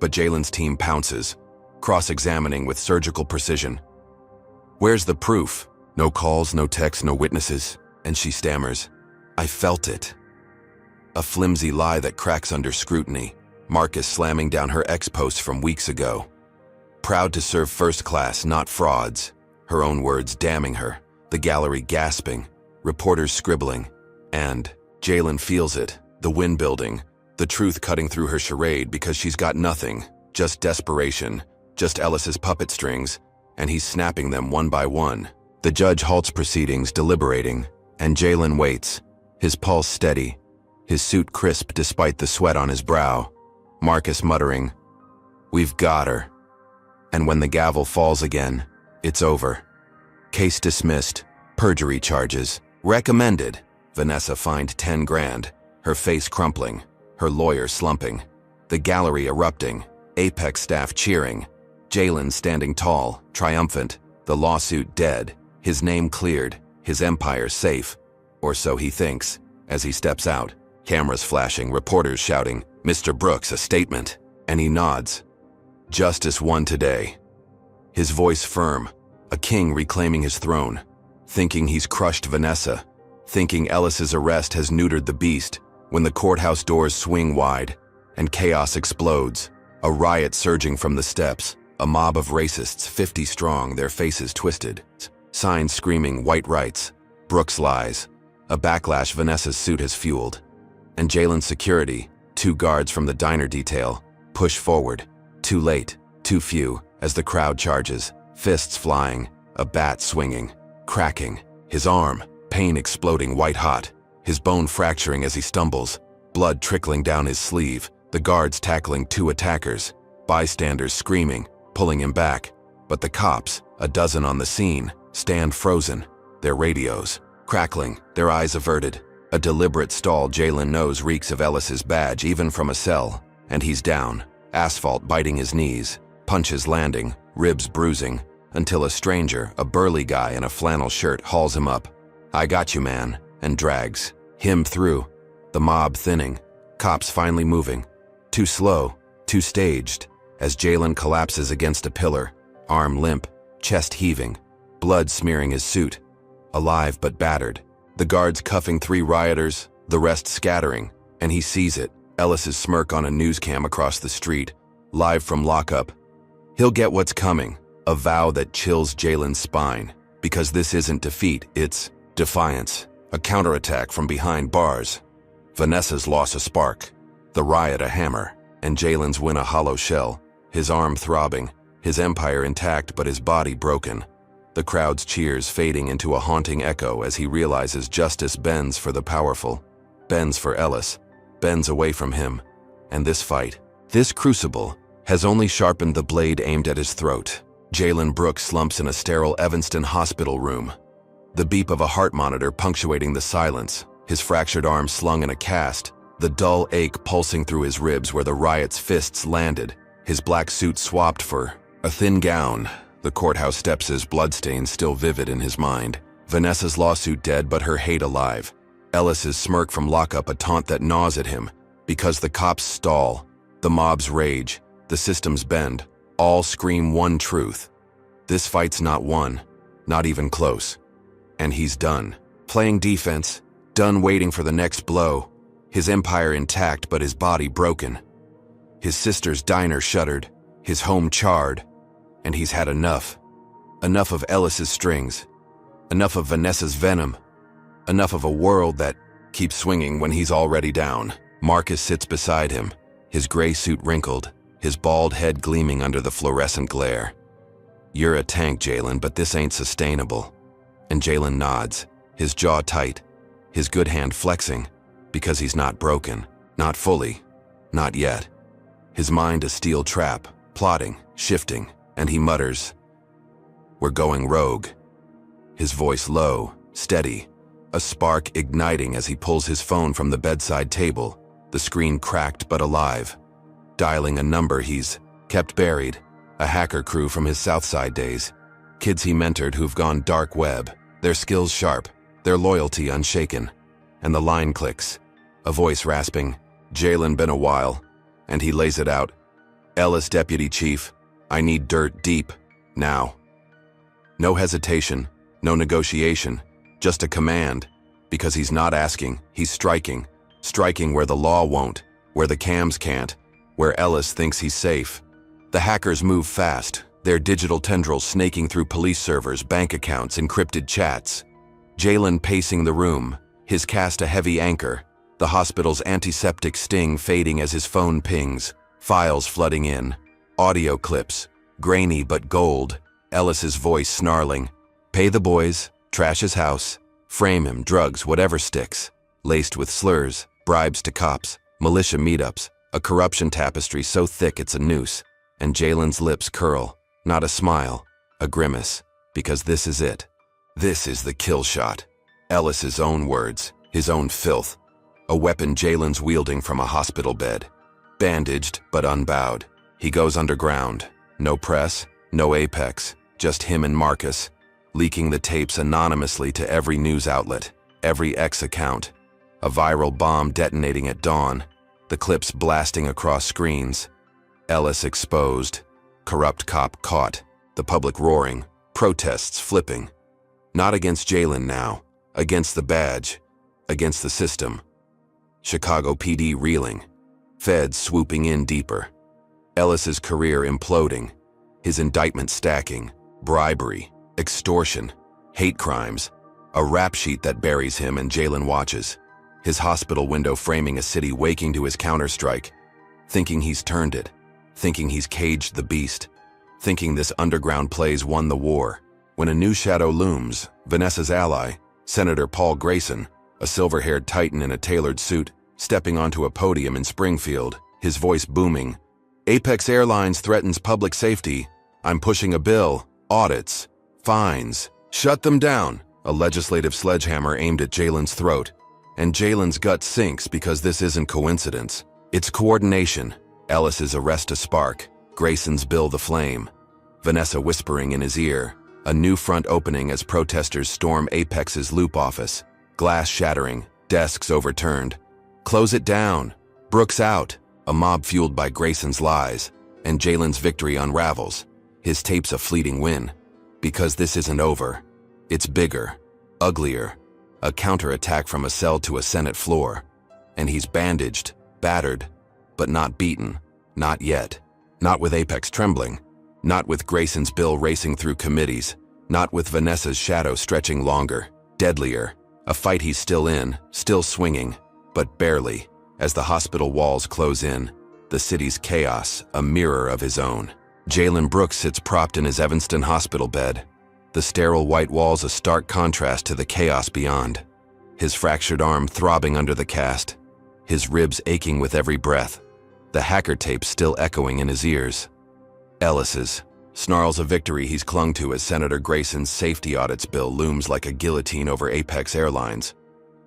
But Jalen's team pounces, cross-examining with surgical precision. Where's the proof? No calls, no texts, no witnesses. And she stammers, I felt it. A flimsy lie that cracks under scrutiny, Marcus slamming down her ex-post from weeks ago. Proud to serve first class, not frauds. Her own words damning her, the gallery gasping, reporters scribbling. And Jalen feels it, the wind building, the truth cutting through her charade because she's got nothing, just desperation, just Ellis's puppet strings, and he's snapping them one by one. The judge halts proceedings, deliberating, and Jalen waits, his pulse steady, his suit crisp despite the sweat on his brow. Marcus muttering, "We've got her." And when the gavel falls again, it's over. Case dismissed, perjury charges, recommended. Vanessa fined 10 grand, her face crumpling, her lawyer slumping, the gallery erupting, Apex staff cheering, Jalen standing tall, triumphant, the lawsuit dead, his name cleared, his empire safe, or so he thinks, as he steps out, cameras flashing, reporters shouting, "Mr. Brooks, a statement," and he nods. Justice won today. His voice firm, a king reclaiming his throne, thinking he's crushed Vanessa, thinking Ellis's arrest has neutered the beast, when the courthouse doors swing wide, and chaos explodes, a riot surging from the steps, a mob of racists 50 strong, their faces twisted, signs screaming white rights, Brooks lies, a backlash Vanessa's suit has fueled. And Jalen's security, 2 guards from the diner detail, push forward, too late, too few, as the crowd charges, fists flying, a bat swinging, cracking, his arm, pain exploding white hot, his bone fracturing as he stumbles, blood trickling down his sleeve, the guards tackling 2 attackers, bystanders screaming, pulling him back. But the cops, a dozen on the scene, stand frozen, their radios crackling, their eyes averted. A deliberate stall Jalen knows reeks of Ellis's badge even from a cell, and he's down, asphalt biting his knees, punches landing, ribs bruising, until a stranger, a burly guy in a flannel shirt, hauls him up. "I got you, man," and drags him through. The mob thinning, cops finally moving. Too slow, too staged, as Jalen collapses against a pillar, arm limp, chest heaving, blood smearing his suit. Alive but battered. The guards cuffing 3 rioters, the rest scattering, and he sees it, Ellis's smirk on a news cam across the street, live from lockup. He'll get what's coming, a vow that chills Jalen's spine, because this isn't defeat, it's defiance, a counterattack from behind bars. Vanessa's loss a spark, the riot a hammer, and Jalen's win a hollow shell, his arm throbbing, his empire intact but his body broken. The crowd's cheers fading into a haunting echo as he realizes justice bends for the powerful, bends for Ellis, bends away from him. And this fight, this crucible, has only sharpened the blade aimed at his throat. Jalen Brooks slumps in a sterile Evanston hospital room, the beep of a heart monitor punctuating the silence, his fractured arm slung in a cast, the dull ache pulsing through his ribs where the riot's fists landed, his black suit swapped for a thin gown, The courthouse steps, bloodstains still vivid in his mind. Vanessa's lawsuit dead, but her hate alive. Ellis's smirk from lockup, a taunt that gnaws at him. Because the cops stall, the mobs rage, the systems bend, all scream one truth. This fight's not won, not even close. And he's done. Playing defense, done waiting for the next blow. His empire intact, but his body broken. His sister's diner shuttered, his home charred. And he's had enough. Enough of Ellis's strings. Enough of Vanessa's venom. Enough of a world that keeps swinging when he's already down. Marcus sits beside him, his gray suit wrinkled, his bald head gleaming under the fluorescent glare. "You're a tank, Jalen, but this ain't sustainable." And Jalen nods, his jaw tight, his good hand flexing, because he's not broken, not fully, not yet. His mind a steel trap, plotting, shifting, and he mutters, "We're going rogue." His voice low, steady, a spark igniting as he pulls his phone from the bedside table, the screen cracked but alive. Dialing a number he's kept buried, a hacker crew from his Southside days, kids he mentored who've gone dark web, their skills sharp, their loyalty unshaken. And the line clicks, a voice rasping, "Jalen, been a while," and he lays it out. "Ellis, Deputy Chief, I need dirt deep, now." No hesitation, no negotiation, just a command, because he's not asking, he's striking. Striking where the law won't, where the cams can't, where Ellis thinks he's safe. The hackers move fast, their digital tendrils snaking through police servers, bank accounts, encrypted chats. Jalen pacing the room, his cast a heavy anchor, the hospital's antiseptic sting fading as his phone pings, files flooding in, audio clips, grainy but gold, Ellis's voice snarling, "Pay the boys, trash his house, frame him, drugs, whatever sticks." Laced with slurs, bribes to cops, militia meetups, a corruption tapestry so thick it's a noose. And Jalen's lips curl, not a smile, a grimace, because this is it. This is the kill shot. Ellis's own words, his own filth. A weapon Jalen's wielding from a hospital bed. Bandaged, but unbowed. He goes underground. No press, no apex, just him and Marcus, leaking the tapes anonymously to every news outlet, every X account. A viral bomb detonating at dawn, the clips blasting across screens. Ellis exposed, corrupt cop caught, the public roaring, protests flipping. Not against Jalen now, against the badge, against the system. Chicago PD reeling, feds swooping in deeper. Ellis's career imploding, his indictment stacking, bribery, extortion, hate crimes, a rap sheet that buries him and Jalen watches. His hospital window framing a city waking to his counterstrike, thinking he's turned it, thinking he's caged the beast, thinking this underground play's won the war. When a new shadow looms, Vanessa's ally, Senator Paul Grayson, a silver-haired titan in a tailored suit, stepping onto a podium in Springfield, his voice booming. "Apex Airlines threatens public safety. I'm pushing a bill. Audits. Fines. Shut them down." A legislative sledgehammer aimed at Jalen's throat. And Jalen's gut sinks because this isn't coincidence. It's coordination. Ellis's arrest a spark. Grayson's bill the flame. Vanessa whispering in his ear. A new front opening as protesters storm Apex's loop office. Glass shattering. Desks overturned. "Close it down. Brooks out." A mob fueled by Grayson's lies. And Jalen's victory unravels. His tape's a fleeting win. Because this isn't over. It's bigger. Uglier. A counterattack from a cell to a Senate floor. And he's bandaged, battered, but not beaten. Not yet. Not with Apex trembling. Not with Grayson's bill racing through committees. Not with Vanessa's shadow stretching longer. Deadlier. A fight he's still in, still swinging, but barely. As the hospital walls close in, the city's chaos, a mirror of his own. Jalen Brooks sits propped in his Evanston hospital bed. The sterile white walls a stark contrast to the chaos beyond. His fractured arm throbbing under the cast. His ribs aching with every breath. The hacker tape still echoing in his ears. Ellis's snarls a victory he's clung to as Senator Grayson's safety audits bill looms like a guillotine over Apex Airlines.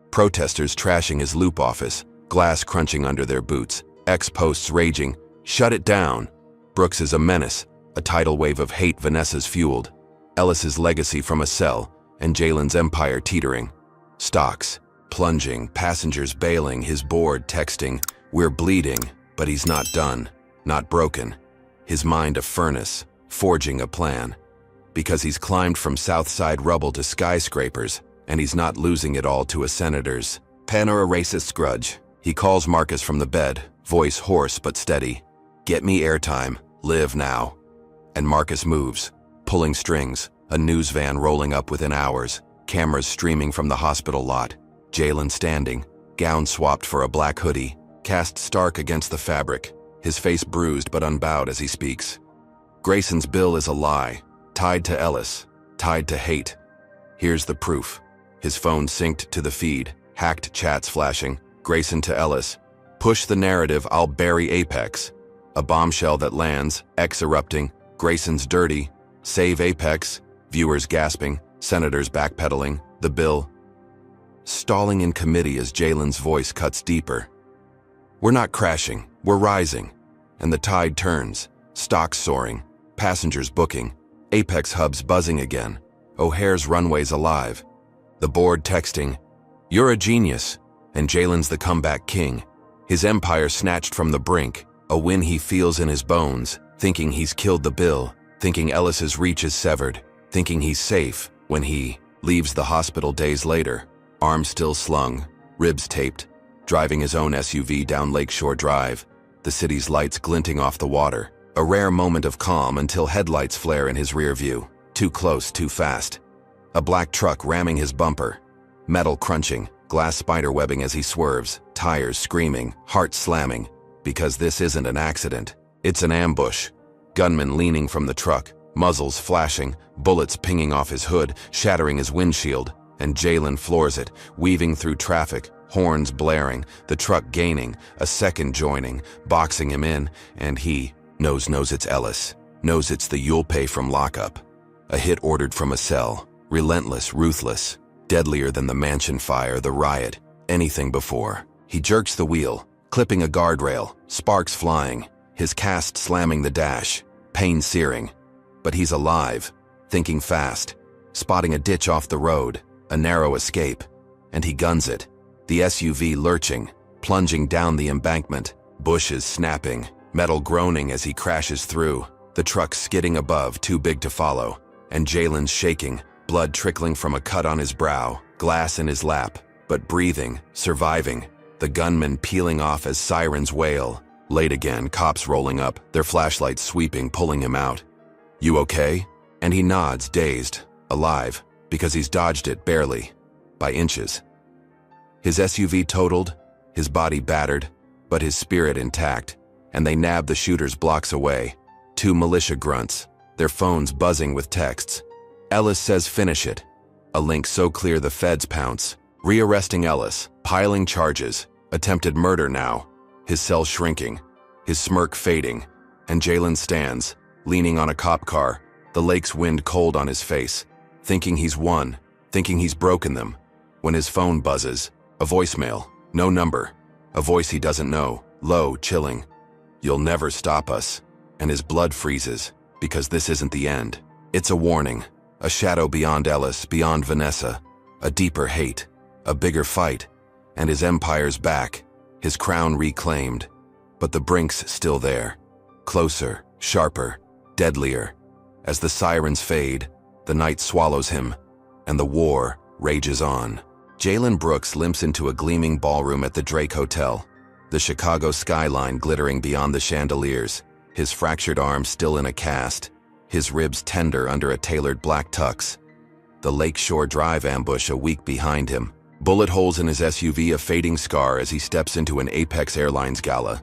Protesters trashing his loop office, glass crunching under their boots. Ex-posts raging, "Shut it down." Brooks is a menace, A tidal wave of hate Vanessa's fueled. Ellis's legacy from a cell, and Jalen's empire teetering. Stocks plunging, passengers bailing, his board texting, "We're bleeding," but he's not done, not broken. His mind a furnace, forging a plan. Because he's climbed from Southside rubble to skyscrapers, and he's not losing it all to a senator's pen or a racist's grudge. He calls Marcus from the bed, voice hoarse but steady. "Get me airtime, live now." And Marcus moves, pulling strings, a news van rolling up within hours, cameras streaming from the hospital lot. Jalen standing, gown swapped for a black hoodie, cast stark against the fabric, his face bruised but unbowed as he speaks. Grayson's bill is a lie, tied to Ellis, tied to hate. Here's the proof. His phone synced to the feed, hacked chats flashing, Grayson to Ellis. "Push the narrative, I'll bury Apex." A bombshell that lands, X erupting, Grayson's dirty, save Apex, viewers gasping, senators backpedaling, the bill stalling in committee as Jalen's voice cuts deeper. "We're not crashing, we're rising." And the tide turns, stocks soaring, passengers booking, Apex hubs buzzing again, O'Hare's runways alive. The board texting, "You're a genius," and Jalen's the comeback king. His empire snatched from the brink, a win he feels in his bones, thinking he's killed the bill, thinking Ellis's reach is severed, thinking he's safe when he leaves the hospital days later, arms still slung, ribs taped, driving his own SUV down Lakeshore Drive, the city's lights glinting off the water. A rare moment of calm until headlights flare in his rear view. Too close, too fast. A black truck ramming his bumper. Metal crunching, glass spiderwebbing as he swerves, tires screaming, heart slamming. Because this isn't an accident. It's an ambush. Gunmen leaning from the truck, muzzles flashing, bullets pinging off his hood, shattering his windshield. And Jalen floors it, weaving through traffic, horns blaring, the truck gaining, a second joining, boxing him in, and he knows it's Ellis, knows it's the you'll pay from lockup. A hit ordered from a cell, relentless, ruthless, deadlier than the mansion fire, the riot, anything before. He jerks the wheel, clipping a guardrail, sparks flying, his cast slamming the dash, pain searing. But he's alive, thinking fast, spotting a ditch off the road, a narrow escape, and he guns it. The SUV lurching, plunging down the embankment, bushes snapping, metal groaning as he crashes through, the truck skidding above, too big to follow, and Jalen's shaking, blood trickling from a cut on his brow, glass in his lap, but breathing, surviving, the gunman peeling off as sirens wail. Late again, cops rolling up, their flashlights sweeping, pulling him out. "You okay?" And he nods, dazed, alive, because he's dodged it barely, by inches. His SUV totaled, his body battered, but his spirit intact, and they nab the shooters blocks away. Two militia grunts, their phones buzzing with texts. Ellis says finish it. A link so clear the feds pounce, rearresting Ellis, piling charges, attempted murder now, his cell shrinking, his smirk fading, and Jalen stands, leaning on a cop car, the lake's wind cold on his face, thinking he's won, thinking he's broken them, when his phone buzzes, a voicemail, no number, a voice he doesn't know, low, chilling. "You'll never stop us," and his blood freezes, because this isn't the end. It's a warning, a shadow beyond Ellis, beyond Vanessa, a deeper hate, a bigger fight, and his empire's back, his crown reclaimed, but the brink's still there, closer, sharper, deadlier. As the sirens fade, the night swallows him, and the war rages on. Jalen Brooks limps into a gleaming ballroom at the Drake Hotel, the Chicago skyline glittering beyond the chandeliers, his fractured arm still in a cast, his ribs tender under a tailored black tux. The Lakeshore Drive ambush a week behind him, bullet holes in his SUV a fading scar as he steps into an Apex Airlines gala.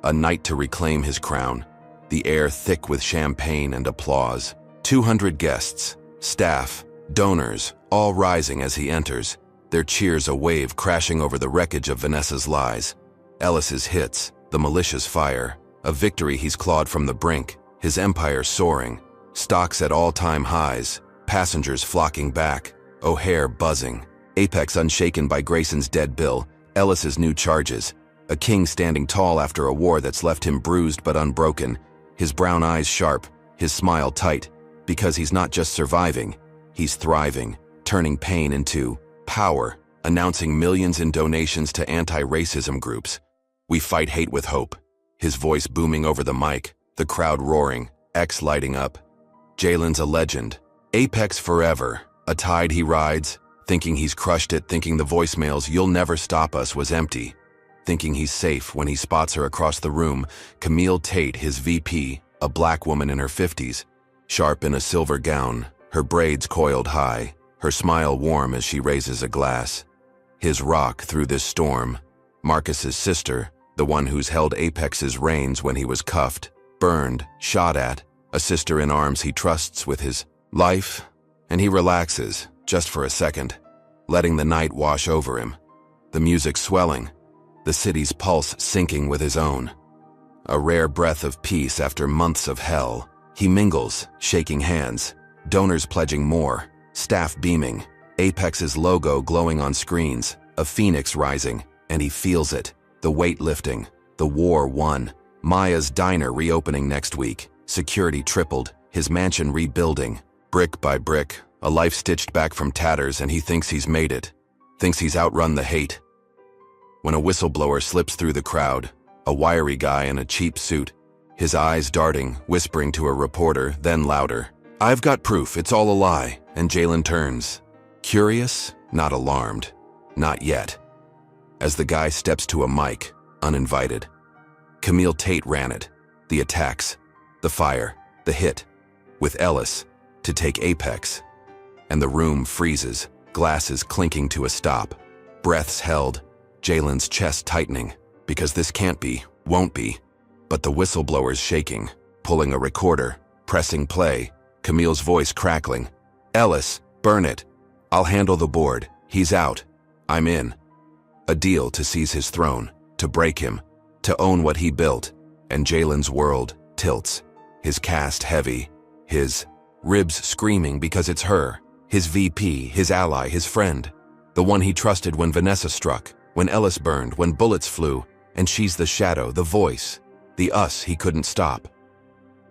A night to reclaim his crown, the air thick with champagne and applause. 200 guests, staff, donors, all rising as he enters, their cheers a wave crashing over the wreckage of Vanessa's lies. Ellis's hits, the militia's fire, a victory he's clawed from the brink, his empire soaring, stocks at all-time highs, passengers flocking back, O'Hare buzzing, Apex unshaken by Grayson's dead bill, Ellis's new charges, a king standing tall after a war that's left him bruised but unbroken, his brown eyes sharp, his smile tight, because he's not just surviving, he's thriving, turning pain into power, announcing millions in donations to anti-racism groups. We fight hate with hope. His voice booming over the mic, the crowd roaring, X lighting up. Jalen's a legend. Apex forever, a tide he rides, thinking he's crushed it, thinking the voicemails "You'll never stop us" was empty. Thinking he's safe when he spots her across the room, Camille Tate, his VP, a black woman in her 50s, sharp in a silver gown, her braids coiled high, her smile warm as she raises a glass. His rock through this storm. Marcus's sister, the one who's held Apex's reins when he was cuffed, burned, shot at, a sister in arms he trusts with his life, and he relaxes, just for a second, letting the night wash over him. The music swelling, the city's pulse syncing with his own. A rare breath of peace after months of hell. He mingles, shaking hands, donors pledging more, staff beaming, Apex's logo glowing on screens, a phoenix rising, and he feels it, the weight lifting, the war won. Maya's diner reopening next week, security tripled, his mansion rebuilding, brick by brick, a life stitched back from tatters, and he thinks he's made it, thinks he's outrun the hate. When a whistleblower slips through the crowd, a wiry guy in a cheap suit, his eyes darting, whispering to a reporter, then louder, "I've got proof, it's all a lie," and Jalen turns. Curious, not alarmed. Not yet. As the guy steps to a mic, uninvited. Camille Tate ran it. The attacks, the fire, the hit. With Ellis, to take Apex. And the room freezes, glasses clinking to a stop. Breaths held, Jalen's chest tightening, because this can't be, won't be. But the whistleblower's shaking, pulling a recorder, pressing play, Camille's voice crackling. "Ellis, burn it. I'll handle the board. He's out. I'm in." A deal to seize his throne, to break him, to own what he built, and Jalen's world tilts. His cast heavy, his ribs screaming because it's her, his VP, his ally, his friend, the one he trusted when Vanessa struck, when Ellis burned, when bullets flew, and she's the shadow, the voice, the us he couldn't stop.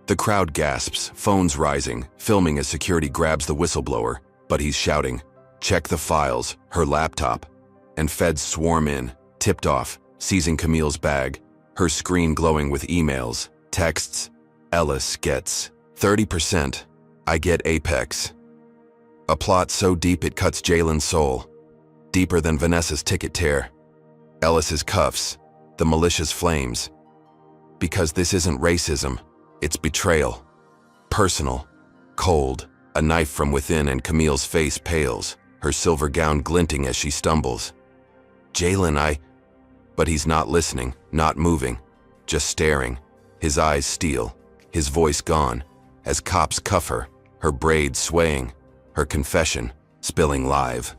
The crowd gasps, phones rising, filming as security grabs the whistleblower, but he's shouting, "Check the files," her laptop. And feds swarm in, tipped off, seizing Camille's bag, her screen glowing with emails, texts. Ellis gets 30%. I get Apex. A plot so deep it cuts Jalen's soul, deeper than Vanessa's ticket tear. Ellis's cuffs, the militia's flames. Because this isn't racism, it's betrayal. Personal, cold, a knife from within, and Camille's face pales, her silver gown glinting as she stumbles. "Jalen, But he's not listening, not moving, just staring, his eyes steel, his voice gone, as cops cuff her, her braids swaying, her confession spilling live.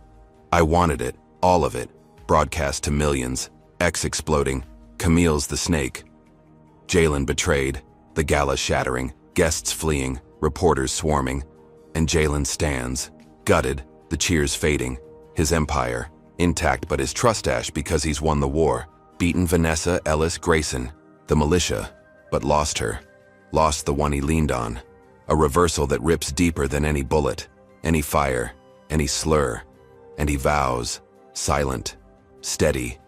I wanted it, all of it, broadcast to millions, X exploding, Camille's the snake. Jalen betrayed, the gala shattering, guests fleeing, reporters swarming, and Jalen stands, gutted, the cheers fading, his empire intact but his trust ash because he's won the war, beaten Vanessa, Ellis, Grayson, the militia, but lost her, lost the one he leaned on, a reversal that rips deeper than any bullet, any fire, any slur, and he vows, silent, steady,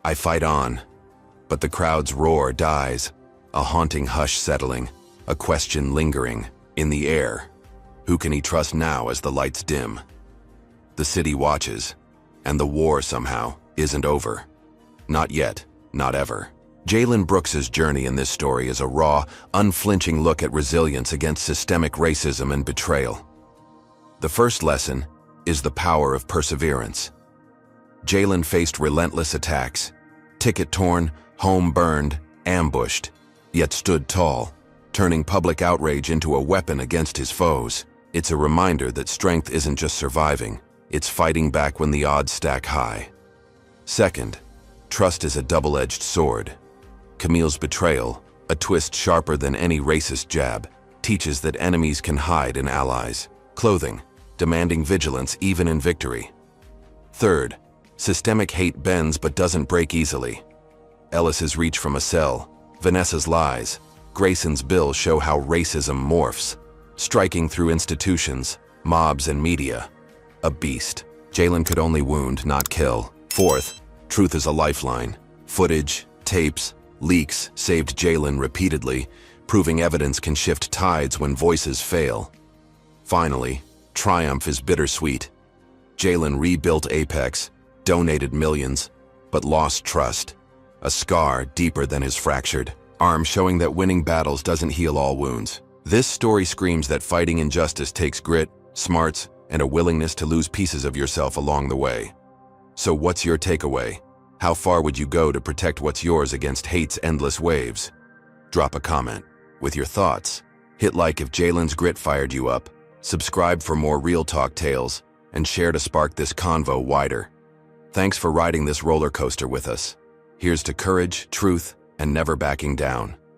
I fight on, but the crowd's roar dies, a haunting hush settling, a question lingering, in the air. Who can he trust now as the lights dim? The city watches, and the war somehow isn't over. Not yet, not ever. Jalen Brooks's journey in this story is a raw, unflinching look at resilience against systemic racism and betrayal. The first lesson is the power of perseverance. Jalen faced relentless attacks, ticket torn, home burned, ambushed, yet stood tall, turning public outrage into a weapon against his foes. It's a reminder that strength isn't just surviving, it's fighting back when the odds stack high. Second, trust is a double-edged sword. Camille's betrayal, a twist sharper than any racist jab, teaches that enemies can hide in allies, clothing, demanding vigilance even in victory. Third, systemic hate bends but doesn't break easily. Ellis's reach from a cell, Vanessa's lies, Grayson's bills show how racism morphs, striking through institutions, mobs, and media. A beast. Jalen could only wound, not kill. Fourth, truth is a lifeline. Footage, tapes, leaks saved Jalen repeatedly, proving evidence can shift tides when voices fail. Finally, triumph is bittersweet. Jalen rebuilt Apex, donated millions, but lost trust. A scar deeper than his fractured arm, showing that winning battles doesn't heal all wounds. This story screams that fighting injustice takes grit, smarts, and a willingness to lose pieces of yourself along the way. So what's your takeaway? How far would you go to protect what's yours against hate's endless waves? Drop a comment with your thoughts. Hit like if Jalen's grit fired you up. Subscribe for more real talk tales, and share to spark this convo wider. Thanks for riding this roller coaster with us. Here's to courage, truth, and never backing down.